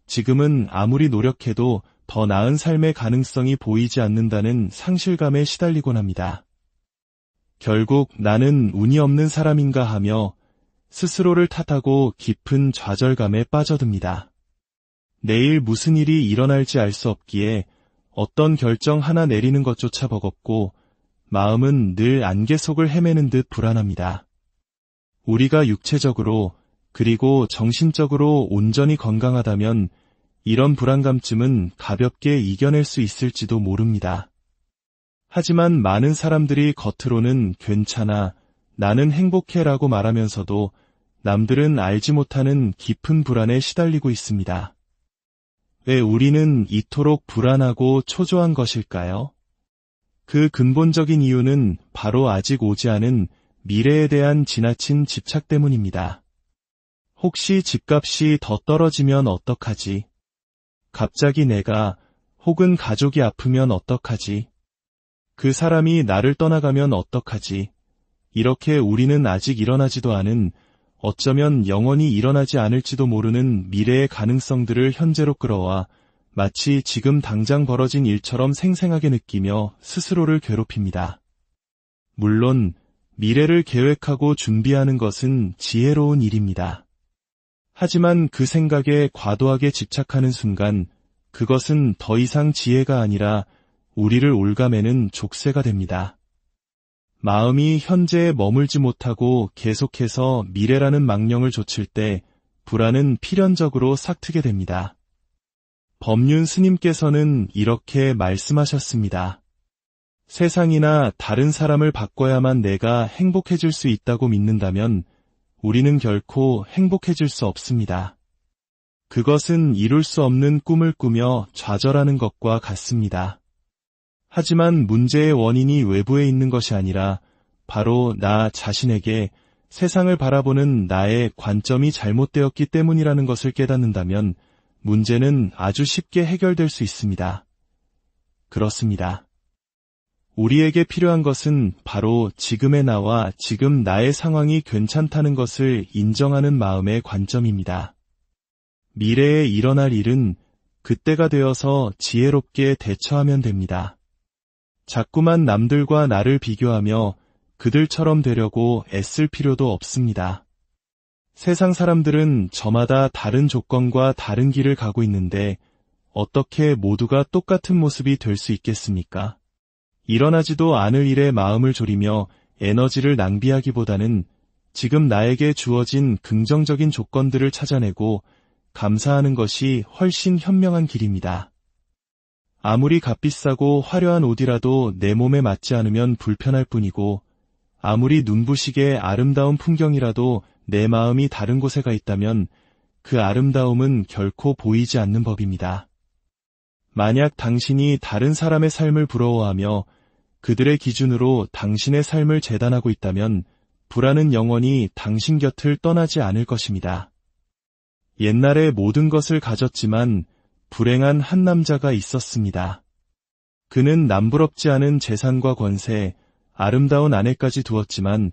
지금은 아무리 노력해도 더 나은 삶의 가능성이 보이지 않는다는 상실감에 시달리곤 합니다. 결국 나는 운이 없는 사람인가 하며 스스로를 탓하고 깊은 좌절감에 빠져듭니다. 내일 무슨 일이 일어날지 알 수 없기에 어떤 결정 하나 내리는 것조차 버겁고 마음은 늘 안개 속을 헤매는 듯 불안합니다. 우리가 육체적으로 그리고 정신적으로 온전히 건강하다면 이런 불안감쯤은 가볍게 이겨낼 수 있을지도 모릅니다. 하지만 많은 사람들이 겉으로는 괜찮아, 나는 행복해라고 말하면서도 남들은 알지 못하는 깊은 불안에 시달리고 있습니다. 왜 우리는 이토록 불안하고 초조한 것일까요? 그 근본적인 이유는 바로 아직 오지 않은 미래에 대한 지나친 집착 때문입니다. 혹시 집값이 더 떨어지면 어떡하지? 갑자기 내가 혹은 가족이 아프면 어떡하지? 그 사람이 나를 떠나가면 어떡하지? 이렇게 우리는 아직 일어나지도 않은, 어쩌면 영원히 일어나지 않을지도 모르는 미래의 가능성들을 현재로 끌어와 마치 지금 당장 벌어진 일처럼 생생하게 느끼며 스스로를 괴롭힙니다. 물론 미래를 계획하고 준비하는 것은 지혜로운 일입니다. 하지만 그 생각에 과도하게 집착하는 순간 그것은 더 이상 지혜가 아니라 우리를 올가매는 족쇄가 됩니다. 마음이 현재에 머물지 못하고 계속해서 미래라는 망령을 좇을 때 불안은 필연적으로 싹트게 됩니다. 법륜 스님께서는 이렇게 말씀하셨습니다. 세상이나 다른 사람을 바꿔야만 내가 행복해질 수 있다고 믿는다면 우리는 결코 행복해질 수 없습니다. 그것은 이룰 수 없는 꿈을 꾸며 좌절하는 것과 같습니다. 하지만 문제의 원인이 외부에 있는 것이 아니라 바로 나 자신에게 세상을 바라보는 나의 관점이 잘못되었기 때문이라는 것을 깨닫는다면 문제는 아주 쉽게 해결될 수 있습니다. 그렇습니다. 우리에게 필요한 것은 바로 지금의 나와 지금 나의 상황이 괜찮다는 것을 인정하는 마음의 관점입니다. 미래에 일어날 일은 그때가 되어서 지혜롭게 대처하면 됩니다. 자꾸만 남들과 나를 비교하며 그들처럼 되려고 애쓸 필요도 없습니다. 세상 사람들은 저마다 다른 조건과 다른 길을 가고 있는데 어떻게 모두가 똑같은 모습이 될 수 있겠습니까? 일어나지도 않을 일에 마음을 졸이며 에너지를 낭비하기보다는 지금 나에게 주어진 긍정적인 조건들을 찾아내고 감사하는 것이 훨씬 현명한 길입니다. 아무리 값비싸고 화려한 옷이라도 내 몸에 맞지 않으면 불편할 뿐이고 아무리 눈부시게 아름다운 풍경이라도 내 마음이 다른 곳에 가 있다면 그 아름다움은 결코 보이지 않는 법입니다. 만약 당신이 다른 사람의 삶을 부러워하며 그들의 기준으로 당신의 삶을 재단하고 있다면 불안은 영원히 당신 곁을 떠나지 않을 것입니다. 옛날에 모든 것을 가졌지만 불행한 한 남자가 있었습니다. 그는 남부럽지 않은 재산과 권세, 아름다운 아내까지 두었지만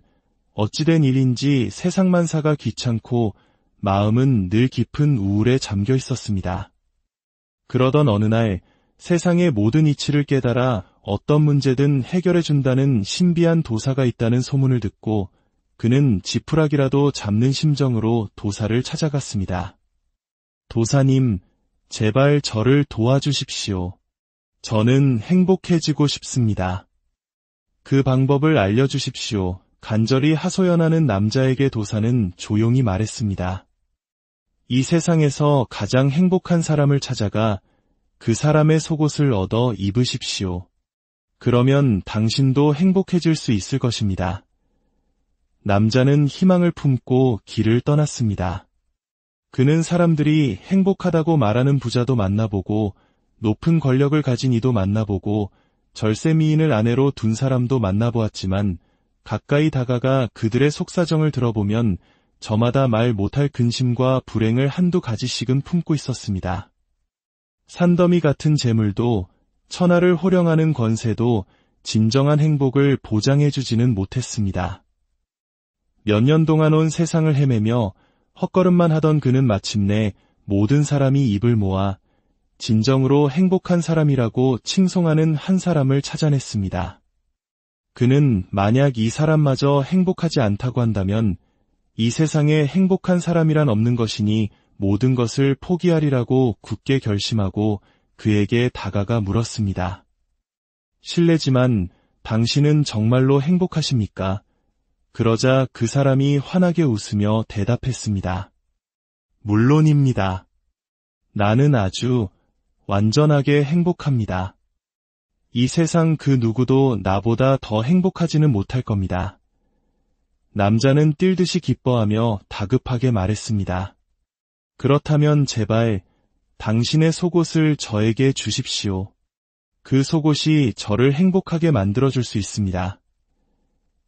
어찌된 일인지 세상만사가 귀찮고 마음은 늘 깊은 우울에 잠겨 있었습니다. 그러던 어느 날 세상의 모든 이치를 깨달아 어떤 문제든 해결해준다는 신비한 도사가 있다는 소문을 듣고 그는 지푸라기라도 잡는 심정으로 도사를 찾아갔습니다. 도사님, 제발 저를 도와주십시오. 저는 행복해지고 싶습니다. 그 방법을 알려주십시오. 간절히 하소연하는 남자에게 도사는 조용히 말했습니다. 이 세상에서 가장 행복한 사람을 찾아가 그 사람의 속옷을 얻어 입으십시오. 그러면 당신도 행복해질 수 있을 것입니다. 남자는 희망을 품고 길을 떠났습니다. 그는 사람들이 행복하다고 말하는 부자도 만나보고 높은 권력을 가진 이도 만나보고 절세미인을 아내로 둔 사람도 만나보았지만 가까이 다가가 그들의 속사정을 들어보면 저마다 말 못할 근심과 불행을 한두 가지씩은 품고 있었습니다. 산더미 같은 재물도 천하를 호령하는 권세도 진정한 행복을 보장해주지는 못했습니다. 몇 년 동안 온 세상을 헤매며 헛걸음만 하던 그는 마침내 모든 사람이 입을 모아 진정으로 행복한 사람이라고 칭송하는 한 사람을 찾아냈습니다. 그는 만약 이 사람마저 행복하지 않다고 한다면 이 세상에 행복한 사람이란 없는 것이니 모든 것을 포기하리라고 굳게 결심하고 그에게 다가가 물었습니다. 실례지만 당신은 정말로 행복하십니까? 그러자 그 사람이 환하게 웃으며 대답했습니다. 물론입니다. 나는 아주 완전하게 행복합니다. 이 세상 그 누구도 나보다 더 행복하지는 못할 겁니다. 남자는 뛸 듯이 기뻐하며 다급하게 말했습니다. 그렇다면 제발 당신의 속옷을 저에게 주십시오. 그 속옷이 저를 행복하게 만들어줄 수 있습니다.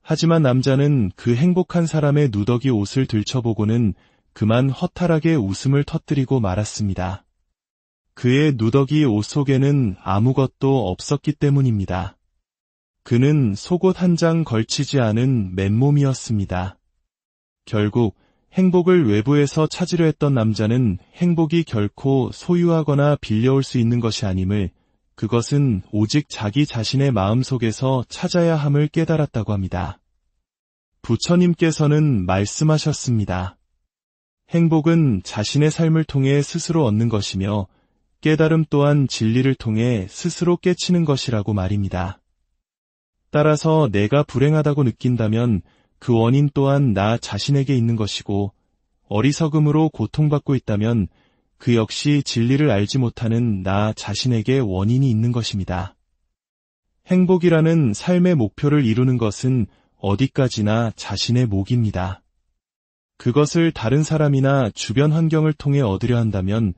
하지만 남자는 그 행복한 사람의 누더기 옷을 들춰보고는 그만 허탈하게 웃음을 터뜨리고 말았습니다. 그의 누더기 옷 속에는 아무것도 없었기 때문입니다. 그는 속옷 한 장 걸치지 않은 맨몸이었습니다. 결국 행복을 외부에서 찾으려 했던 남자는 행복이 결코 소유하거나 빌려올 수 있는 것이 아님을, 그것은 오직 자기 자신의 마음속에서 찾아야 함을 깨달았다고 합니다. 부처님께서는 말씀하셨습니다. 행복은 자신의 삶을 통해 스스로 얻는 것이며 깨달음 또한 진리를 통해 스스로 깨치는 것이라고 말입니다. 따라서 내가 불행하다고 느낀다면 그 원인 또한 나 자신에게 있는 것이고, 어리석음으로 고통받고 있다면 그 역시 진리를 알지 못하는 나 자신에게 원인이 있는 것입니다. 행복이라는 삶의 목표를 이루는 것은 어디까지나 자신의 몫입니다. 그것을 다른 사람이나 주변 환경을 통해 얻으려 한다면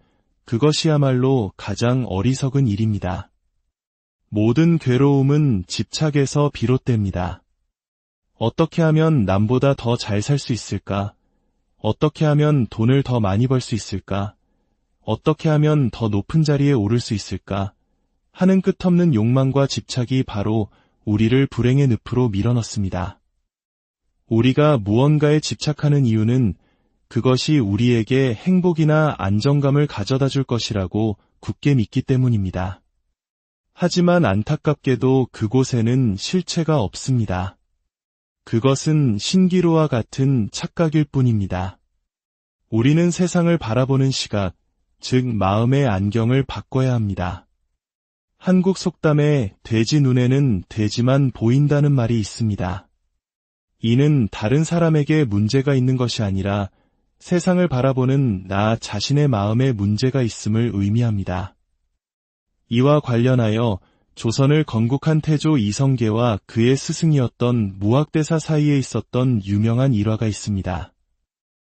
그것이야말로 가장 어리석은 일입니다. 모든 괴로움은 집착에서 비롯됩니다. 어떻게 하면 남보다 더 잘 살 수 있을까? 어떻게 하면 돈을 더 많이 벌 수 있을까? 어떻게 하면 더 높은 자리에 오를 수 있을까? 하는 끝없는 욕망과 집착이 바로 우리를 불행의 늪으로 밀어넣습니다. 우리가 무언가에 집착하는 이유는 그것이 우리에게 행복이나 안정감을 가져다 줄 것이라고 굳게 믿기 때문입니다. 하지만 안타깝게도 그곳에는 실체가 없습니다. 그것은 신기루와 같은 착각일 뿐입니다. 우리는 세상을 바라보는 시각, 즉 마음의 안경을 바꿔야 합니다. 한국 속담에 돼지 눈에는 돼지만 보인다는 말이 있습니다. 이는 다른 사람에게 문제가 있는 것이 아니라 세상을 바라보는 나 자신의 마음에 문제가 있음을 의미합니다. 이와 관련하여 조선을 건국한 태조 이성계와 그의 스승이었던 무학대사 사이에 있었던 유명한 일화가 있습니다.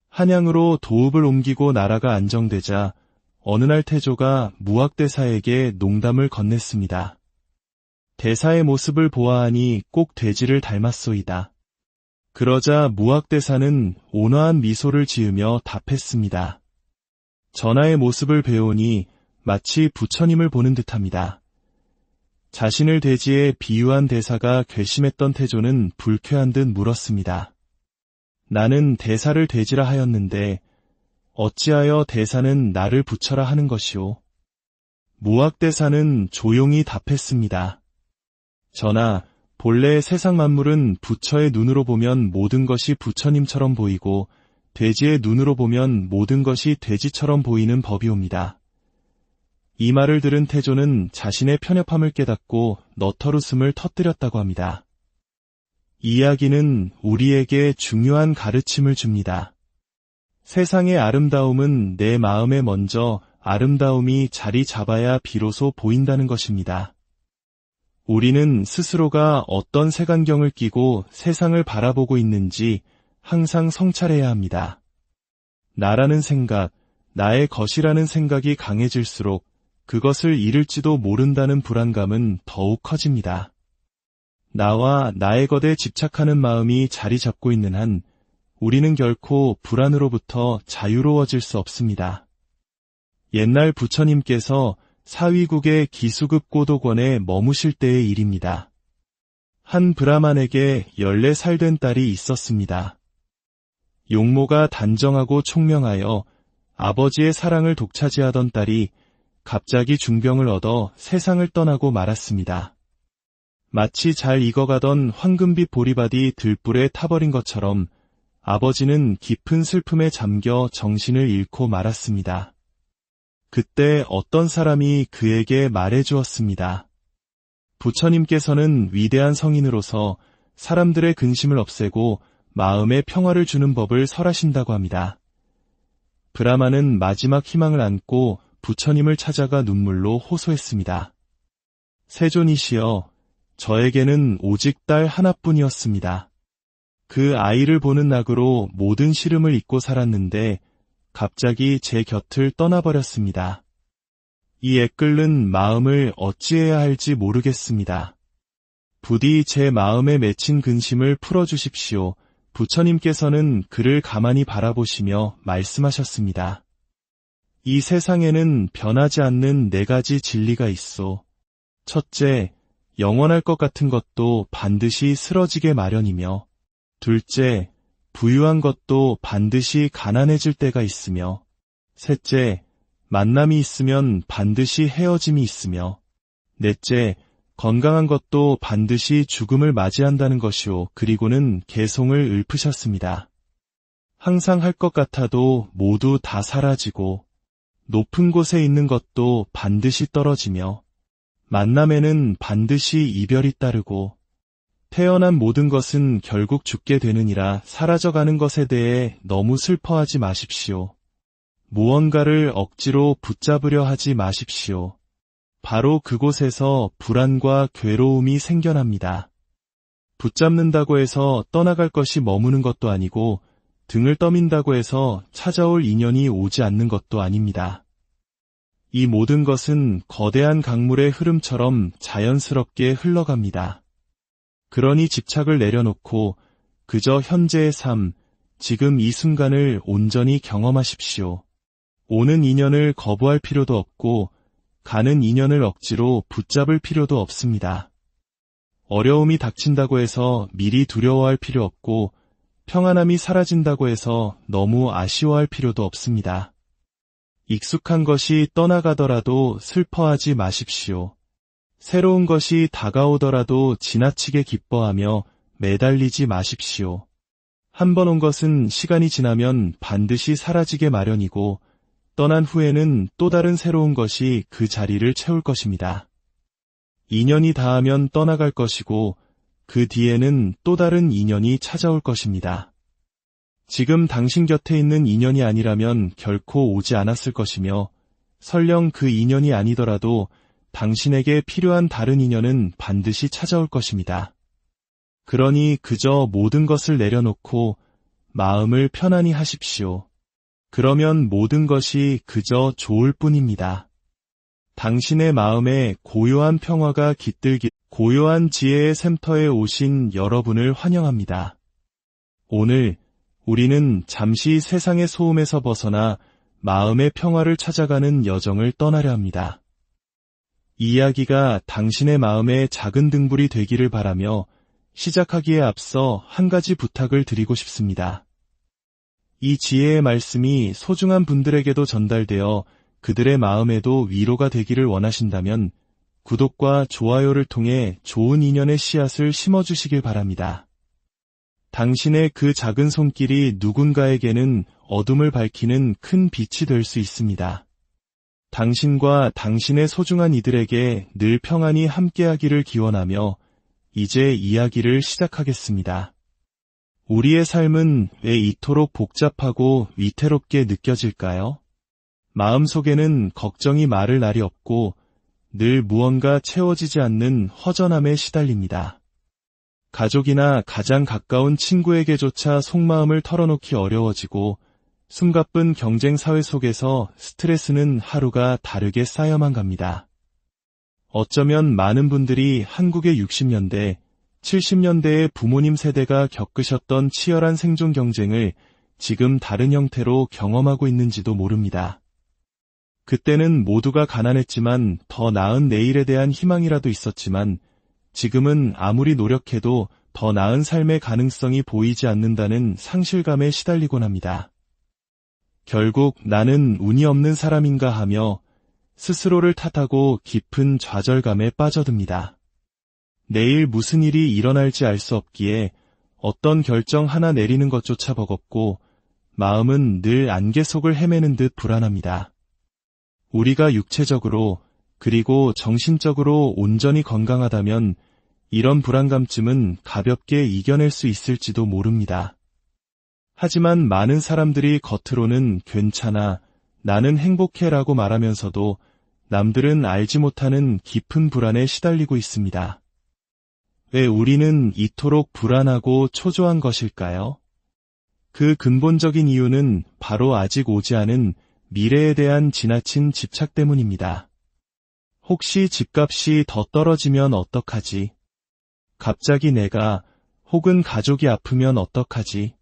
한양으로 도읍을 옮기고 나라가 안정되자 어느 날 태조가 무학대사에게 농담을 건넸습니다. 대사의 모습을 보아하니 꼭 돼지를 닮았소이다. 그러자 무학대사는 온화한 미소를 지으며 답했습니다. 전하의 모습을 배우니 마치 부처님을 보는 듯합니다. 자신을 돼지에 비유한 대사가 괘씸했던 태조는 불쾌한 듯 물었습니다. 나는 대사를 돼지라 하였는데 어찌하여 대사는 나를 부처라 하는 것이오? 무학대사는 조용히 답했습니다. 전하, 본래 세상 만물은 부처의 눈으로 보면 모든 것이 부처님처럼 보이고 돼지의 눈으로 보면 모든 것이 돼지처럼 보이는 법이옵니다. 이 말을 들은 태조는 자신의 편협함을 깨닫고 너털웃음을 터뜨렸다고 합니다. 이 이야기는 우리에게 중요한 가르침을 줍니다. 세상의 아름다움은 내 마음에 먼저 아름다움이 자리 잡아야 비로소 보인다는 것입니다. 우리는 스스로가 어떤 색안경을 끼고 세상을 바라보고 있는지 항상 성찰해야 합니다. 나라는 생각, 나의 것이라는 생각이 강해질수록 그것을 잃을지도 모른다는 불안감은 더욱 커집니다. 나와 나의 것에 집착하는 마음이 자리 잡고 있는 한 우리는 결코 불안으로부터 자유로워질 수 없습니다. 옛날 부처님께서 사위국의 기수급 고도권에 머무실 때의 일입니다. 한 브라만에게 14살 된 딸이 있었습니다. 용모가 단정하고 총명하여 아버지의 사랑을 독차지하던 딸이 갑자기 중병을 얻어 세상을 떠나고 말았습니다. 마치 잘 익어가던 황금빛 보리밭이 들불에 타버린 것처럼 아버지는 깊은 슬픔에 잠겨 정신을 잃고 말았습니다. 그때 어떤 사람이 그에게 말해주었습니다. 부처님께서는 위대한 성인으로서 사람들의 근심을 없애고 마음의 평화를 주는 법을 설하신다고 합니다. 브라마는 마지막 희망을 안고 부처님을 찾아가 눈물로 호소했습니다. 세존이시여, 저에게는 오직 딸 하나뿐이었습니다. 그 아이를 보는 낙으로 모든 시름을 잊고 살았는데 갑자기 제 곁을 떠나버렸습니다. 이 애끓는 마음을 어찌해야 할지 모르겠습니다. 부디 제 마음에 맺힌 근심을 풀어주십시오. 부처님께서는 그를 가만히 바라보시며 말씀하셨습니다. 이 세상에는 변하지 않는 4가지 진리가 있소. 첫째, 영원할 것 같은 것도 반드시 쓰러지게 마련이며, 둘째, 부유한 것도 반드시 가난해질 때가 있으며, 셋째, 만남이 있으면 반드시 헤어짐이 있으며, 넷째, 건강한 것도 반드시 죽음을 맞이한다는 것이오. 그리고는 개송을 읊으셨습니다. 항상 할 것 같아도 모두 다 사라지고, 높은 곳에 있는 것도 반드시 떨어지며, 만남에는 반드시 이별이 따르고, 태어난 모든 것은 결국 죽게 되느니라. 사라져가는 것에 대해 너무 슬퍼하지 마십시오. 무언가를 억지로 붙잡으려 하지 마십시오. 바로 그곳에서 불안과 괴로움이 생겨납니다. 붙잡는다고 해서 떠나갈 것이 머무는 것도 아니고 등을 떠민다고 해서 찾아올 인연이 오지 않는 것도 아닙니다. 이 모든 것은 거대한 강물의 흐름처럼 자연스럽게 흘러갑니다. 그러니 집착을 내려놓고 그저 현재의 삶, 지금 이 순간을 온전히 경험하십시오. 오는 인연을 거부할 필요도 없고 가는 인연을 억지로 붙잡을 필요도 없습니다. 어려움이 닥친다고 해서 미리 두려워할 필요 없고 평안함이 사라진다고 해서 너무 아쉬워할 필요도 없습니다. 익숙한 것이 떠나가더라도 슬퍼하지 마십시오. 새로운 것이 다가오더라도 지나치게 기뻐하며 매달리지 마십시오. 한 번 온 것은 시간이 지나면 반드시 사라지게 마련이고 떠난 후에는 또 다른 새로운 것이 그 자리를 채울 것입니다. 인연이 닿으면 떠나갈 것이고 그 뒤에는 또 다른 인연이 찾아올 것입니다. 지금 당신 곁에 있는 인연이 아니라면 결코 오지 않았을 것이며 설령 그 인연이 아니더라도 당신에게 필요한 다른 인연은 반드시 찾아올 것입니다. 그러니 그저 모든 것을 내려놓고 마음을 편안히 하십시오. 그러면 모든 것이 그저 좋을 뿐입니다. 당신의 마음에 고요한 평화가 깃들기, 고요한 지혜의 샘터에 오신 여러분을 환영합니다. 오늘 우리는 잠시 세상의 소음에서 벗어나 마음의 평화를 찾아가는 여정을 떠나려 합니다. 이 이야기가 당신의 마음에 작은 등불이 되기를 바라며 시작하기에 앞서 한 가지 부탁을 드리고 싶습니다. 이 지혜의 말씀이 소중한 분들에게도 전달되어 그들의 마음에도 위로가 되기를 원하신다면 구독과 좋아요를 통해 좋은 인연의 씨앗을 심어주시길 바랍니다. 당신의 그 작은 손길이 누군가에게는 어둠을 밝히는 큰 빛이 될 수 있습니다. 당신과 당신의 소중한 이들에게 늘 평안히 함께하기를 기원하며 이제 이야기를 시작하겠습니다. 우리의 삶은 왜 이토록 복잡하고 위태롭게 느껴질까요? 마음속에는 걱정이 마를 날이 없고 늘 무언가 채워지지 않는 허전함에 시달립니다. 가족이나 가장 가까운 친구에게조차 속마음을 털어놓기 어려워지고 숨가쁜 경쟁 사회 속에서 스트레스는 하루가 다르게 쌓여만 갑니다. 어쩌면 많은 분들이 한국의 60년대, 70년대의 부모님 세대가 겪으셨던 치열한 생존 경쟁을 지금 다른 형태로 경험하고 있는지도 모릅니다. 그때는 모두가 가난했지만 더 나은 내일에 대한 희망이라도 있었지만 지금은 아무리 노력해도 더 나은 삶의 가능성이 보이지 않는다는 상실감에 시달리곤 합니다. 결국 나는 운이 없는 사람인가 하며 스스로를 탓하고 깊은 좌절감에 빠져듭니다. 내일 무슨 일이 일어날지 알 수 없기에 어떤 결정 하나 내리는 것조차 버겁고 마음은 늘 안개 속을 헤매는 듯 불안합니다. 우리가 육체적으로 그리고 정신적으로 온전히 건강하다면 이런 불안감쯤은 가볍게 이겨낼 수 있을지도 모릅니다. 하지만 많은 사람들이 겉으로는 괜찮아, 나는 행복해라고 말하면서도 남들은 알지 못하는 깊은 불안에 시달리고 있습니다. 왜 우리는 이토록 불안하고 초조한 것일까요? 그 근본적인 이유는 바로 아직 오지 않은 미래에 대한 지나친 집착 때문입니다. 혹시 집값이 더 떨어지면 어떡하지? 갑자기 내가 혹은 가족이 아프면 어떡하지?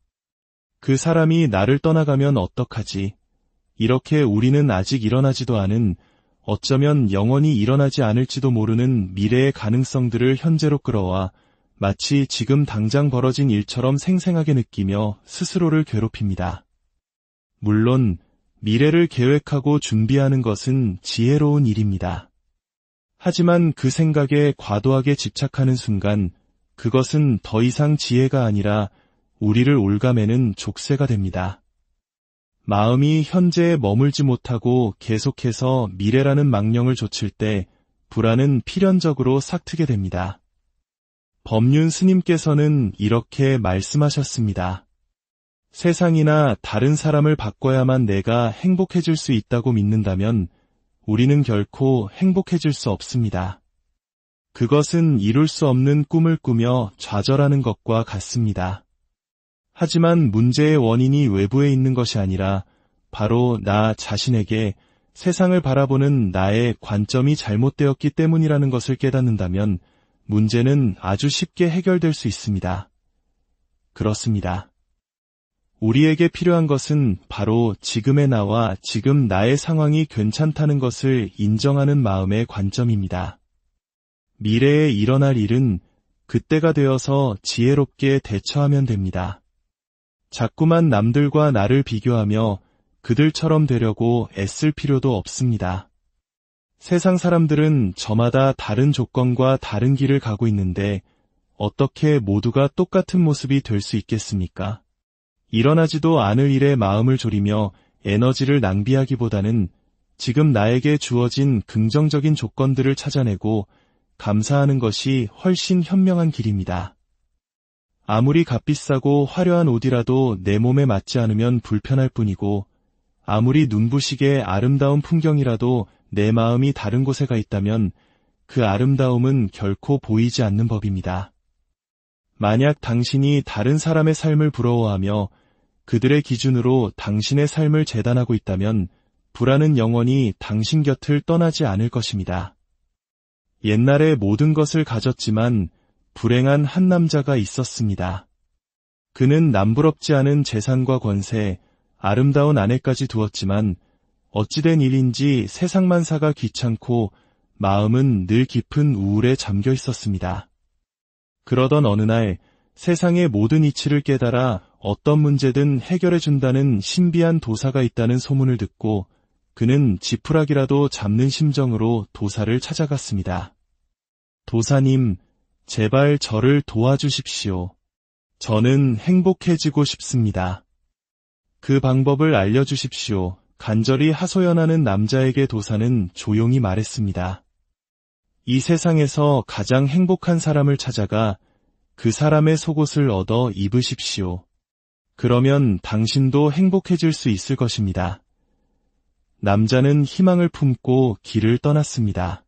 그 사람이 나를 떠나가면 어떡하지? 이렇게 우리는 아직 일어나지도 않은, 어쩌면 영원히 일어나지 않을지도 모르는 미래의 가능성들을 현재로 끌어와 마치 지금 당장 벌어진 일처럼 생생하게 느끼며 스스로를 괴롭힙니다. 물론 미래를 계획하고 준비하는 것은 지혜로운 일입니다. 하지만 그 생각에 과도하게 집착하는 순간 그것은 더 이상 지혜가 아니라 우리를 올가매는 족쇄가 됩니다. 마음이 현재에 머물지 못하고 계속해서 미래라는 망령을 좇을 때 불안은 필연적으로 삭트게 됩니다. 법륜 스님께서는 이렇게 말씀하셨습니다. 세상이나 다른 사람을 바꿔야만 내가 행복해질 수 있다고 믿는다면 우리는 결코 행복해질 수 없습니다. 그것은 이룰 수 없는 꿈을 꾸며 좌절하는 것과 같습니다. 하지만 문제의 원인이 외부에 있는 것이 아니라 바로 나 자신에게 세상을 바라보는 나의 관점이 잘못되었기 때문이라는 것을 깨닫는다면 문제는 아주 쉽게 해결될 수 있습니다. 그렇습니다. 우리에게 필요한 것은 바로 지금의 나와 지금 나의 상황이 괜찮다는 것을 인정하는 마음의 관점입니다. 미래에 일어날 일은 그때가 되어서 지혜롭게 대처하면 됩니다. 자꾸만 남들과 나를 비교하며 그들처럼 되려고 애쓸 필요도 없습니다. 세상 사람들은 저마다 다른 조건과 다른 길을 가고 있는데 어떻게 모두가 똑같은 모습이 될 수 있겠습니까? 일어나지도 않을 일에 마음을 졸이며 에너지를 낭비하기보다는 지금 나에게 주어진 긍정적인 조건들을 찾아내고 감사하는 것이 훨씬 현명한 길입니다. 아무리 값비싸고 화려한 옷이라도 내 몸에 맞지 않으면 불편할 뿐이고 아무리 눈부시게 아름다운 풍경이라도 내 마음이 다른 곳에 가 있다면 그 아름다움은 결코 보이지 않는 법입니다. 만약 당신이 다른 사람의 삶을 부러워하며 그들의 기준으로 당신의 삶을 재단하고 있다면 불안은 영원히 당신 곁을 떠나지 않을 것입니다. 옛날에 모든 것을 가졌지만 불행한 한 남자가 있었습니다. 그는 남부럽지 않은 재산과 권세, 아름다운 아내까지 두었지만 어찌된 일인지 세상만사가 귀찮고 마음은 늘 깊은 우울에 잠겨 있었습니다. 그러던 어느 날 세상의 모든 이치를 깨달아 어떤 문제든 해결해준다는 신비한 도사가 있다는 소문을 듣고 그는 지푸라기라도 잡는 심정으로 도사를 찾아갔습니다. 도사님, 제발 저를 도와주십시오. 저는 행복해지고 싶습니다. 그 방법을 알려주십시오. 간절히 하소연하는 남자에게 도사는 조용히 말했습니다. 이 세상에서 가장 행복한 사람을 찾아가 그 사람의 속옷을 얻어 입으십시오. 그러면 당신도 행복해질 수 있을 것입니다. 남자는 희망을 품고 길을 떠났습니다.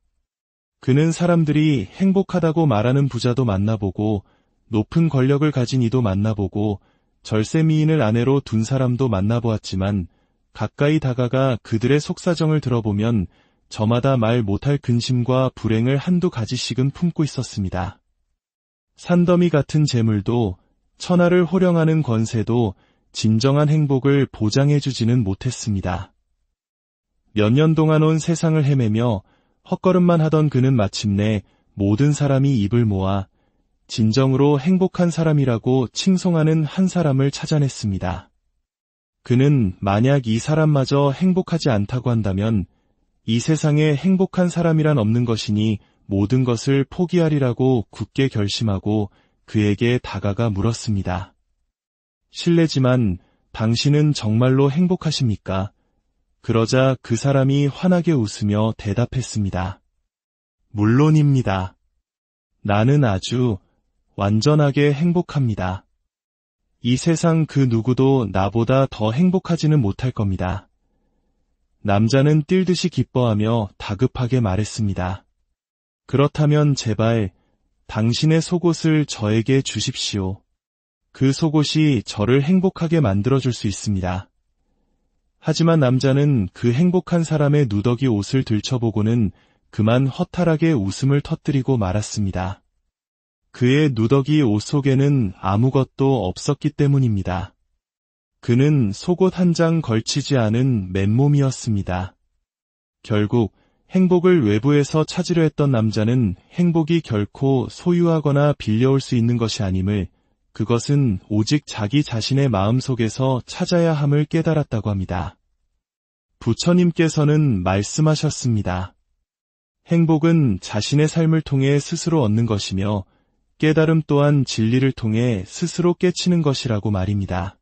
그는 사람들이 행복하다고 말하는 부자도 만나보고 높은 권력을 가진 이도 만나보고 절세미인을 아내로 둔 사람도 만나보았지만 가까이 다가가 그들의 속사정을 들어보면 저마다 말 못할 근심과 불행을 한두 가지씩은 품고 있었습니다. 산더미 같은 재물도 천하를 호령하는 권세도 진정한 행복을 보장해주지는 못했습니다. 몇 년 동안 온 세상을 헤매며 헛걸음만 하던 그는 마침내 모든 사람이 입을 모아 진정으로 행복한 사람이라고 칭송하는 한 사람을 찾아냈습니다. 그는 만약 이 사람마저 행복하지 않다고 한다면 이 세상에 행복한 사람이란 없는 것이니 모든 것을 포기하리라고 굳게 결심하고 그에게 다가가 물었습니다. 실례지만 당신은 정말로 행복하십니까? 그러자 그 사람이 환하게 웃으며 대답했습니다. 물론입니다. 나는 아주 완전하게 행복합니다. 이 세상 그 누구도 나보다 더 행복하지는 못할 겁니다. 남자는 뛸 듯이 기뻐하며 다급하게 말했습니다. 그렇다면 제발 당신의 속옷을 저에게 주십시오. 그 속옷이 저를 행복하게 만들어줄 수 있습니다. 하지만 남자는 그 행복한 사람의 누더기 옷을 들춰보고는 그만 허탈하게 웃음을 터뜨리고 말았습니다. 그의 누더기 옷 속에는 아무것도 없었기 때문입니다. 그는 속옷 한 장 걸치지 않은 맨몸이었습니다. 결국 행복을 외부에서 찾으려 했던 남자는 행복이 결코 소유하거나 빌려올 수 있는 것이 아님을, 그것은 오직 자기 자신의 마음속에서 찾아야 함을 깨달았다고 합니다. 부처님께서는 말씀하셨습니다. 행복은 자신의 삶을 통해 스스로 얻는 것이며 깨달음 또한 진리를 통해 스스로 깨치는 것이라고 말입니다.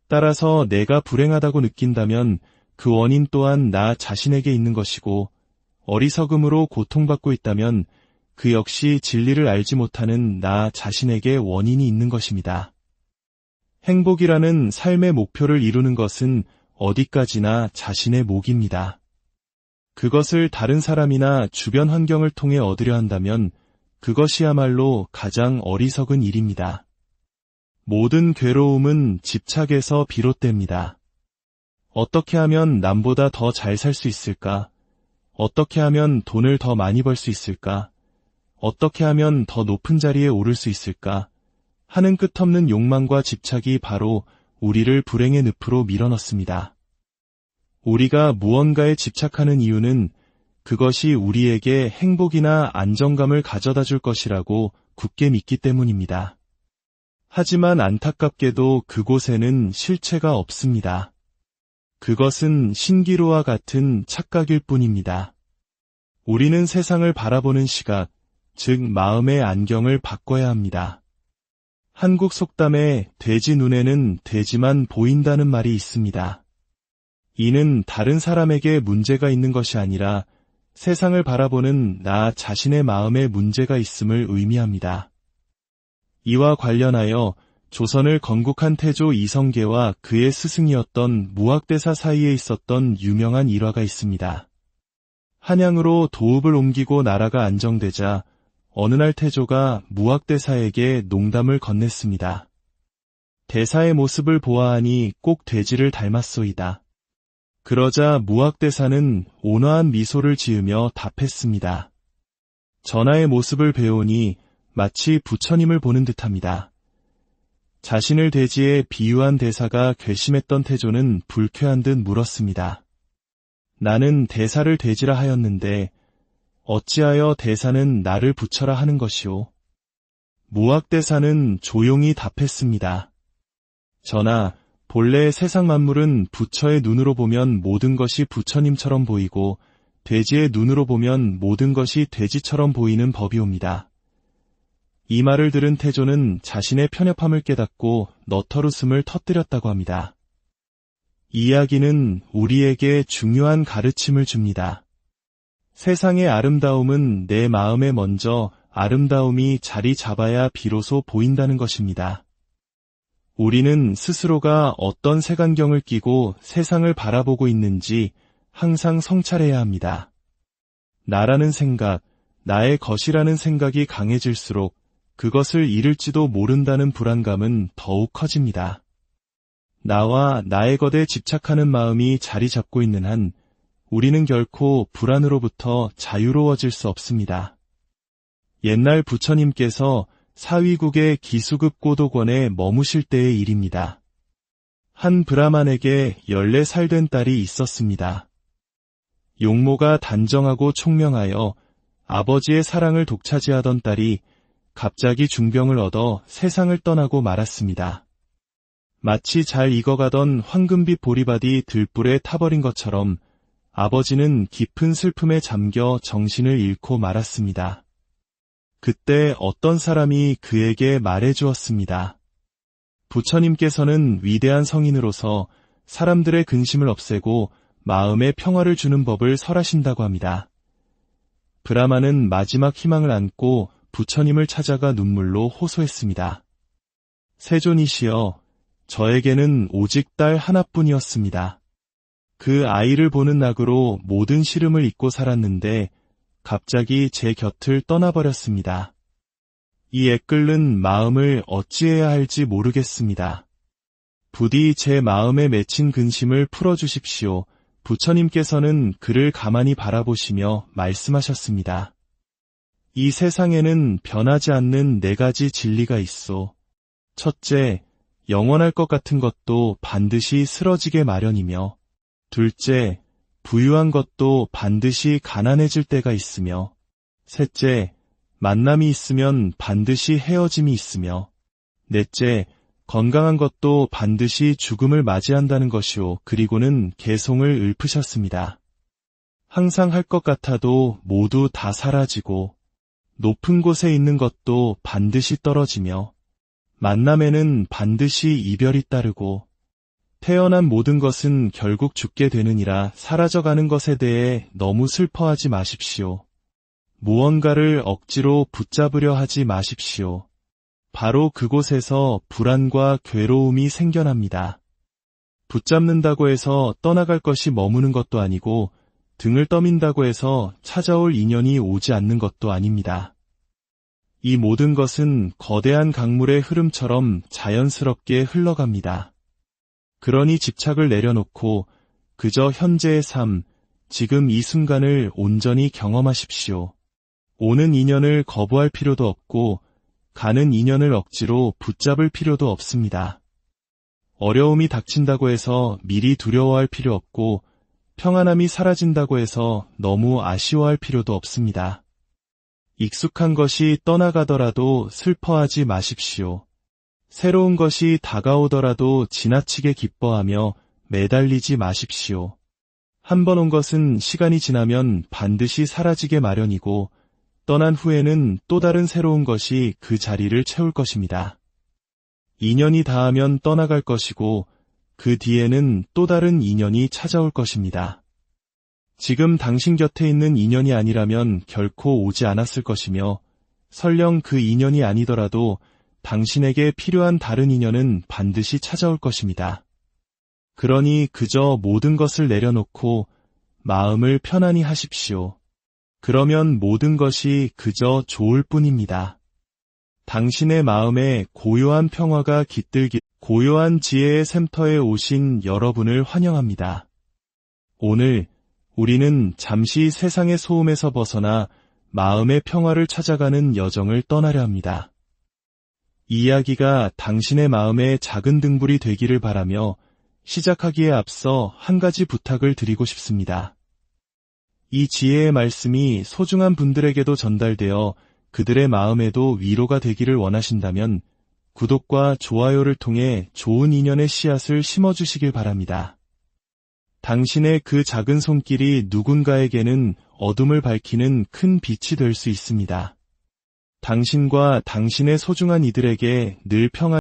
따라서 내가 불행하다고 느낀다면 그 원인 또한 나 자신에게 있는 것이고, 어리석음으로 고통받고 있다면 그 역시 진리를 알지 못하는 나 자신에게 원인이 있는 것입니다. 행복이라는 삶의 목표를 이루는 것은 어디까지나 자신의 몫입니다. 그것을 다른 사람이나 주변 환경을 통해 얻으려 한다면 그것이야말로 가장 어리석은 일입니다. 모든 괴로움은 집착에서 비롯됩니다. 어떻게 하면 남보다 더 잘 살 수 있을까? 어떻게 하면 돈을 더 많이 벌 수 있을까? 어떻게 하면 더 높은 자리에 오를 수 있을까? 하는 끝없는 욕망과 집착이 바로 우리를 불행의 늪으로 밀어넣습니다. 우리가 무언가에 집착하는 이유는 그것이 우리에게 행복이나 안정감을 가져다 줄 것이라고 굳게 믿기 때문입니다. 하지만 안타깝게도 그곳에는 실체가 없습니다. 그것은 신기루와 같은 착각일 뿐입니다. 우리는 세상을 바라보는 시각, 즉 마음의 안경을 바꿔야 합니다. 한국 속담에 돼지 눈에는 돼지만 보인다는 말이 있습니다. 이는 다른 사람에게 문제가 있는 것이 아니라 세상을 바라보는 나 자신의 마음에 문제가 있음을 의미합니다. 이와 관련하여 조선을 건국한 태조 이성계와 그의 스승이었던 무학대사 사이에 있었던 유명한 일화가 있습니다. 한양으로 도읍을 옮기고 나라가 안정되자 어느 날 태조가 무학대사에게 농담을 건넸습니다. 대사의 모습을 보아하니 꼭 돼지를 닮았소이다. 그러자 무학대사는 온화한 미소를 지으며 답했습니다. 전하의 모습을 배우니 마치 부처님을 보는 듯합니다. 자신을 돼지에 비유한 대사가 괘씸했던 태조는 불쾌한 듯 물었습니다. 나는 대사를 돼지라 하였는데 어찌하여 대사는 나를 부처라 하는 것이오? 무학대사는 조용히 답했습니다. 전하, 본래 세상 만물은 부처의 눈으로 보면 모든 것이 부처님처럼 보이고 돼지의 눈으로 보면 모든 것이 돼지처럼 보이는 법이옵니다. 이 말을 들은 태조는 자신의 편협함을 깨닫고 너털웃음을 터뜨렸다고 합니다. 이 이야기는 우리에게 중요한 가르침을 줍니다. 세상의 아름다움은 내 마음에 먼저 아름다움이 자리 잡아야 비로소 보인다는 것입니다. 우리는 스스로가 어떤 색안경을 끼고 세상을 바라보고 있는지 항상 성찰해야 합니다. 나라는 생각, 나의 것이라는 생각이 강해질수록 그것을 잃을지도 모른다는 불안감은 더욱 커집니다. 나와 나의 것에 집착하는 마음이 자리 잡고 있는 한 우리는 결코 불안으로부터 자유로워질 수 없습니다. 옛날 부처님께서 사위국의 기수급 고도권에 머무실 때의 일입니다. 한 브라만에게 14살 된 딸이 있었습니다. 용모가 단정하고 총명하여 아버지의 사랑을 독차지하던 딸이 갑자기 중병을 얻어 세상을 떠나고 말았습니다. 마치 잘 익어가던 황금빛 보리밭이 들불에 타버린 것처럼 아버지는 깊은 슬픔에 잠겨 정신을 잃고 말았습니다. 그때 어떤 사람이 그에게 말해주었습니다. 부처님께서는 위대한 성인으로서 사람들의 근심을 없애고 마음의 평화를 주는 법을 설하신다고 합니다. 브라마는 마지막 희망을 안고 부처님을 찾아가 눈물로 호소했습니다. 세존이시여, 저에게는 오직 딸 하나뿐이었습니다. 그 아이를 보는 낙으로 모든 시름을 잊고 살았는데 갑자기 제 곁을 떠나버렸습니다. 이 애끓는 마음을 어찌해야 할지 모르겠습니다. 부디 제 마음에 맺힌 근심을 풀어주십시오. 부처님께서는 그를 가만히 바라보시며 말씀하셨습니다. 이 세상에는 변하지 않는 4가지 진리가 있소. 첫째, 영원할 것 같은 것도 반드시 쓰러지게 마련이며, 둘째, 부유한 것도 반드시 가난해질 때가 있으며, 셋째, 만남이 있으면 반드시 헤어짐이 있으며, 넷째, 건강한 것도 반드시 죽음을 맞이한다는 것이오. 그리고는 개송을 읊으셨습니다. 항상 할 것 같아도 모두 다 사라지고, 높은 곳에 있는 것도 반드시 떨어지며, 만남에는 반드시 이별이 따르고, 태어난 모든 것은 결국 죽게 되느니라. 사라져가는 것에 대해 너무 슬퍼하지 마십시오. 무언가를 억지로 붙잡으려 하지 마십시오. 바로 그곳에서 불안과 괴로움이 생겨납니다. 붙잡는다고 해서 떠나갈 것이 머무는 것도 아니고 등을 떠민다고 해서 찾아올 인연이 오지 않는 것도 아닙니다. 이 모든 것은 거대한 강물의 흐름처럼 자연스럽게 흘러갑니다. 그러니 집착을 내려놓고 그저 현재의 삶, 지금 이 순간을 온전히 경험하십시오. 오는 인연을 거부할 필요도 없고 가는 인연을 억지로 붙잡을 필요도 없습니다. 어려움이 닥친다고 해서 미리 두려워할 필요 없고 평안함이 사라진다고 해서 너무 아쉬워할 필요도 없습니다. 익숙한 것이 떠나가더라도 슬퍼하지 마십시오. 새로운 것이 다가오더라도 지나치게 기뻐하며 매달리지 마십시오. 한 번 온 것은 시간이 지나면 반드시 사라지게 마련이고 떠난 후에는 또 다른 새로운 것이 그 자리를 채울 것입니다. 인연이 닿으면 떠나갈 것이고 그 뒤에는 또 다른 인연이 찾아올 것입니다. 지금 당신 곁에 있는 인연이 아니라면 결코 오지 않았을 것이며 설령 그 인연이 아니더라도 당신에게 필요한 다른 인연은 반드시 찾아올 것입니다. 그러니 그저 모든 것을 내려놓고 마음을 편안히 하십시오. 그러면 모든 것이 그저 좋을 뿐입니다. 당신의 마음에 고요한 평화가 깃들기, 고요한 지혜의 샘터에 오신 여러분을 환영합니다. 오늘 우리는 잠시 세상의 소음에서 벗어나 마음의 평화를 찾아가는 여정을 떠나려 합니다. 이 이야기가 당신의 마음에 작은 등불이 되기를 바라며 시작하기에 앞서 한 가지 부탁을 드리고 싶습니다. 이 지혜의 말씀이 소중한 분들에게도 전달되어 그들의 마음에도 위로가 되기를 원하신다면 구독과 좋아요를 통해 좋은 인연의 씨앗을 심어주시길 바랍니다. 당신의 그 작은 손길이 누군가에게는 어둠을 밝히는 큰 빛이 될 수 있습니다. 당신과 당신의 소중한 이들에게 늘 평안이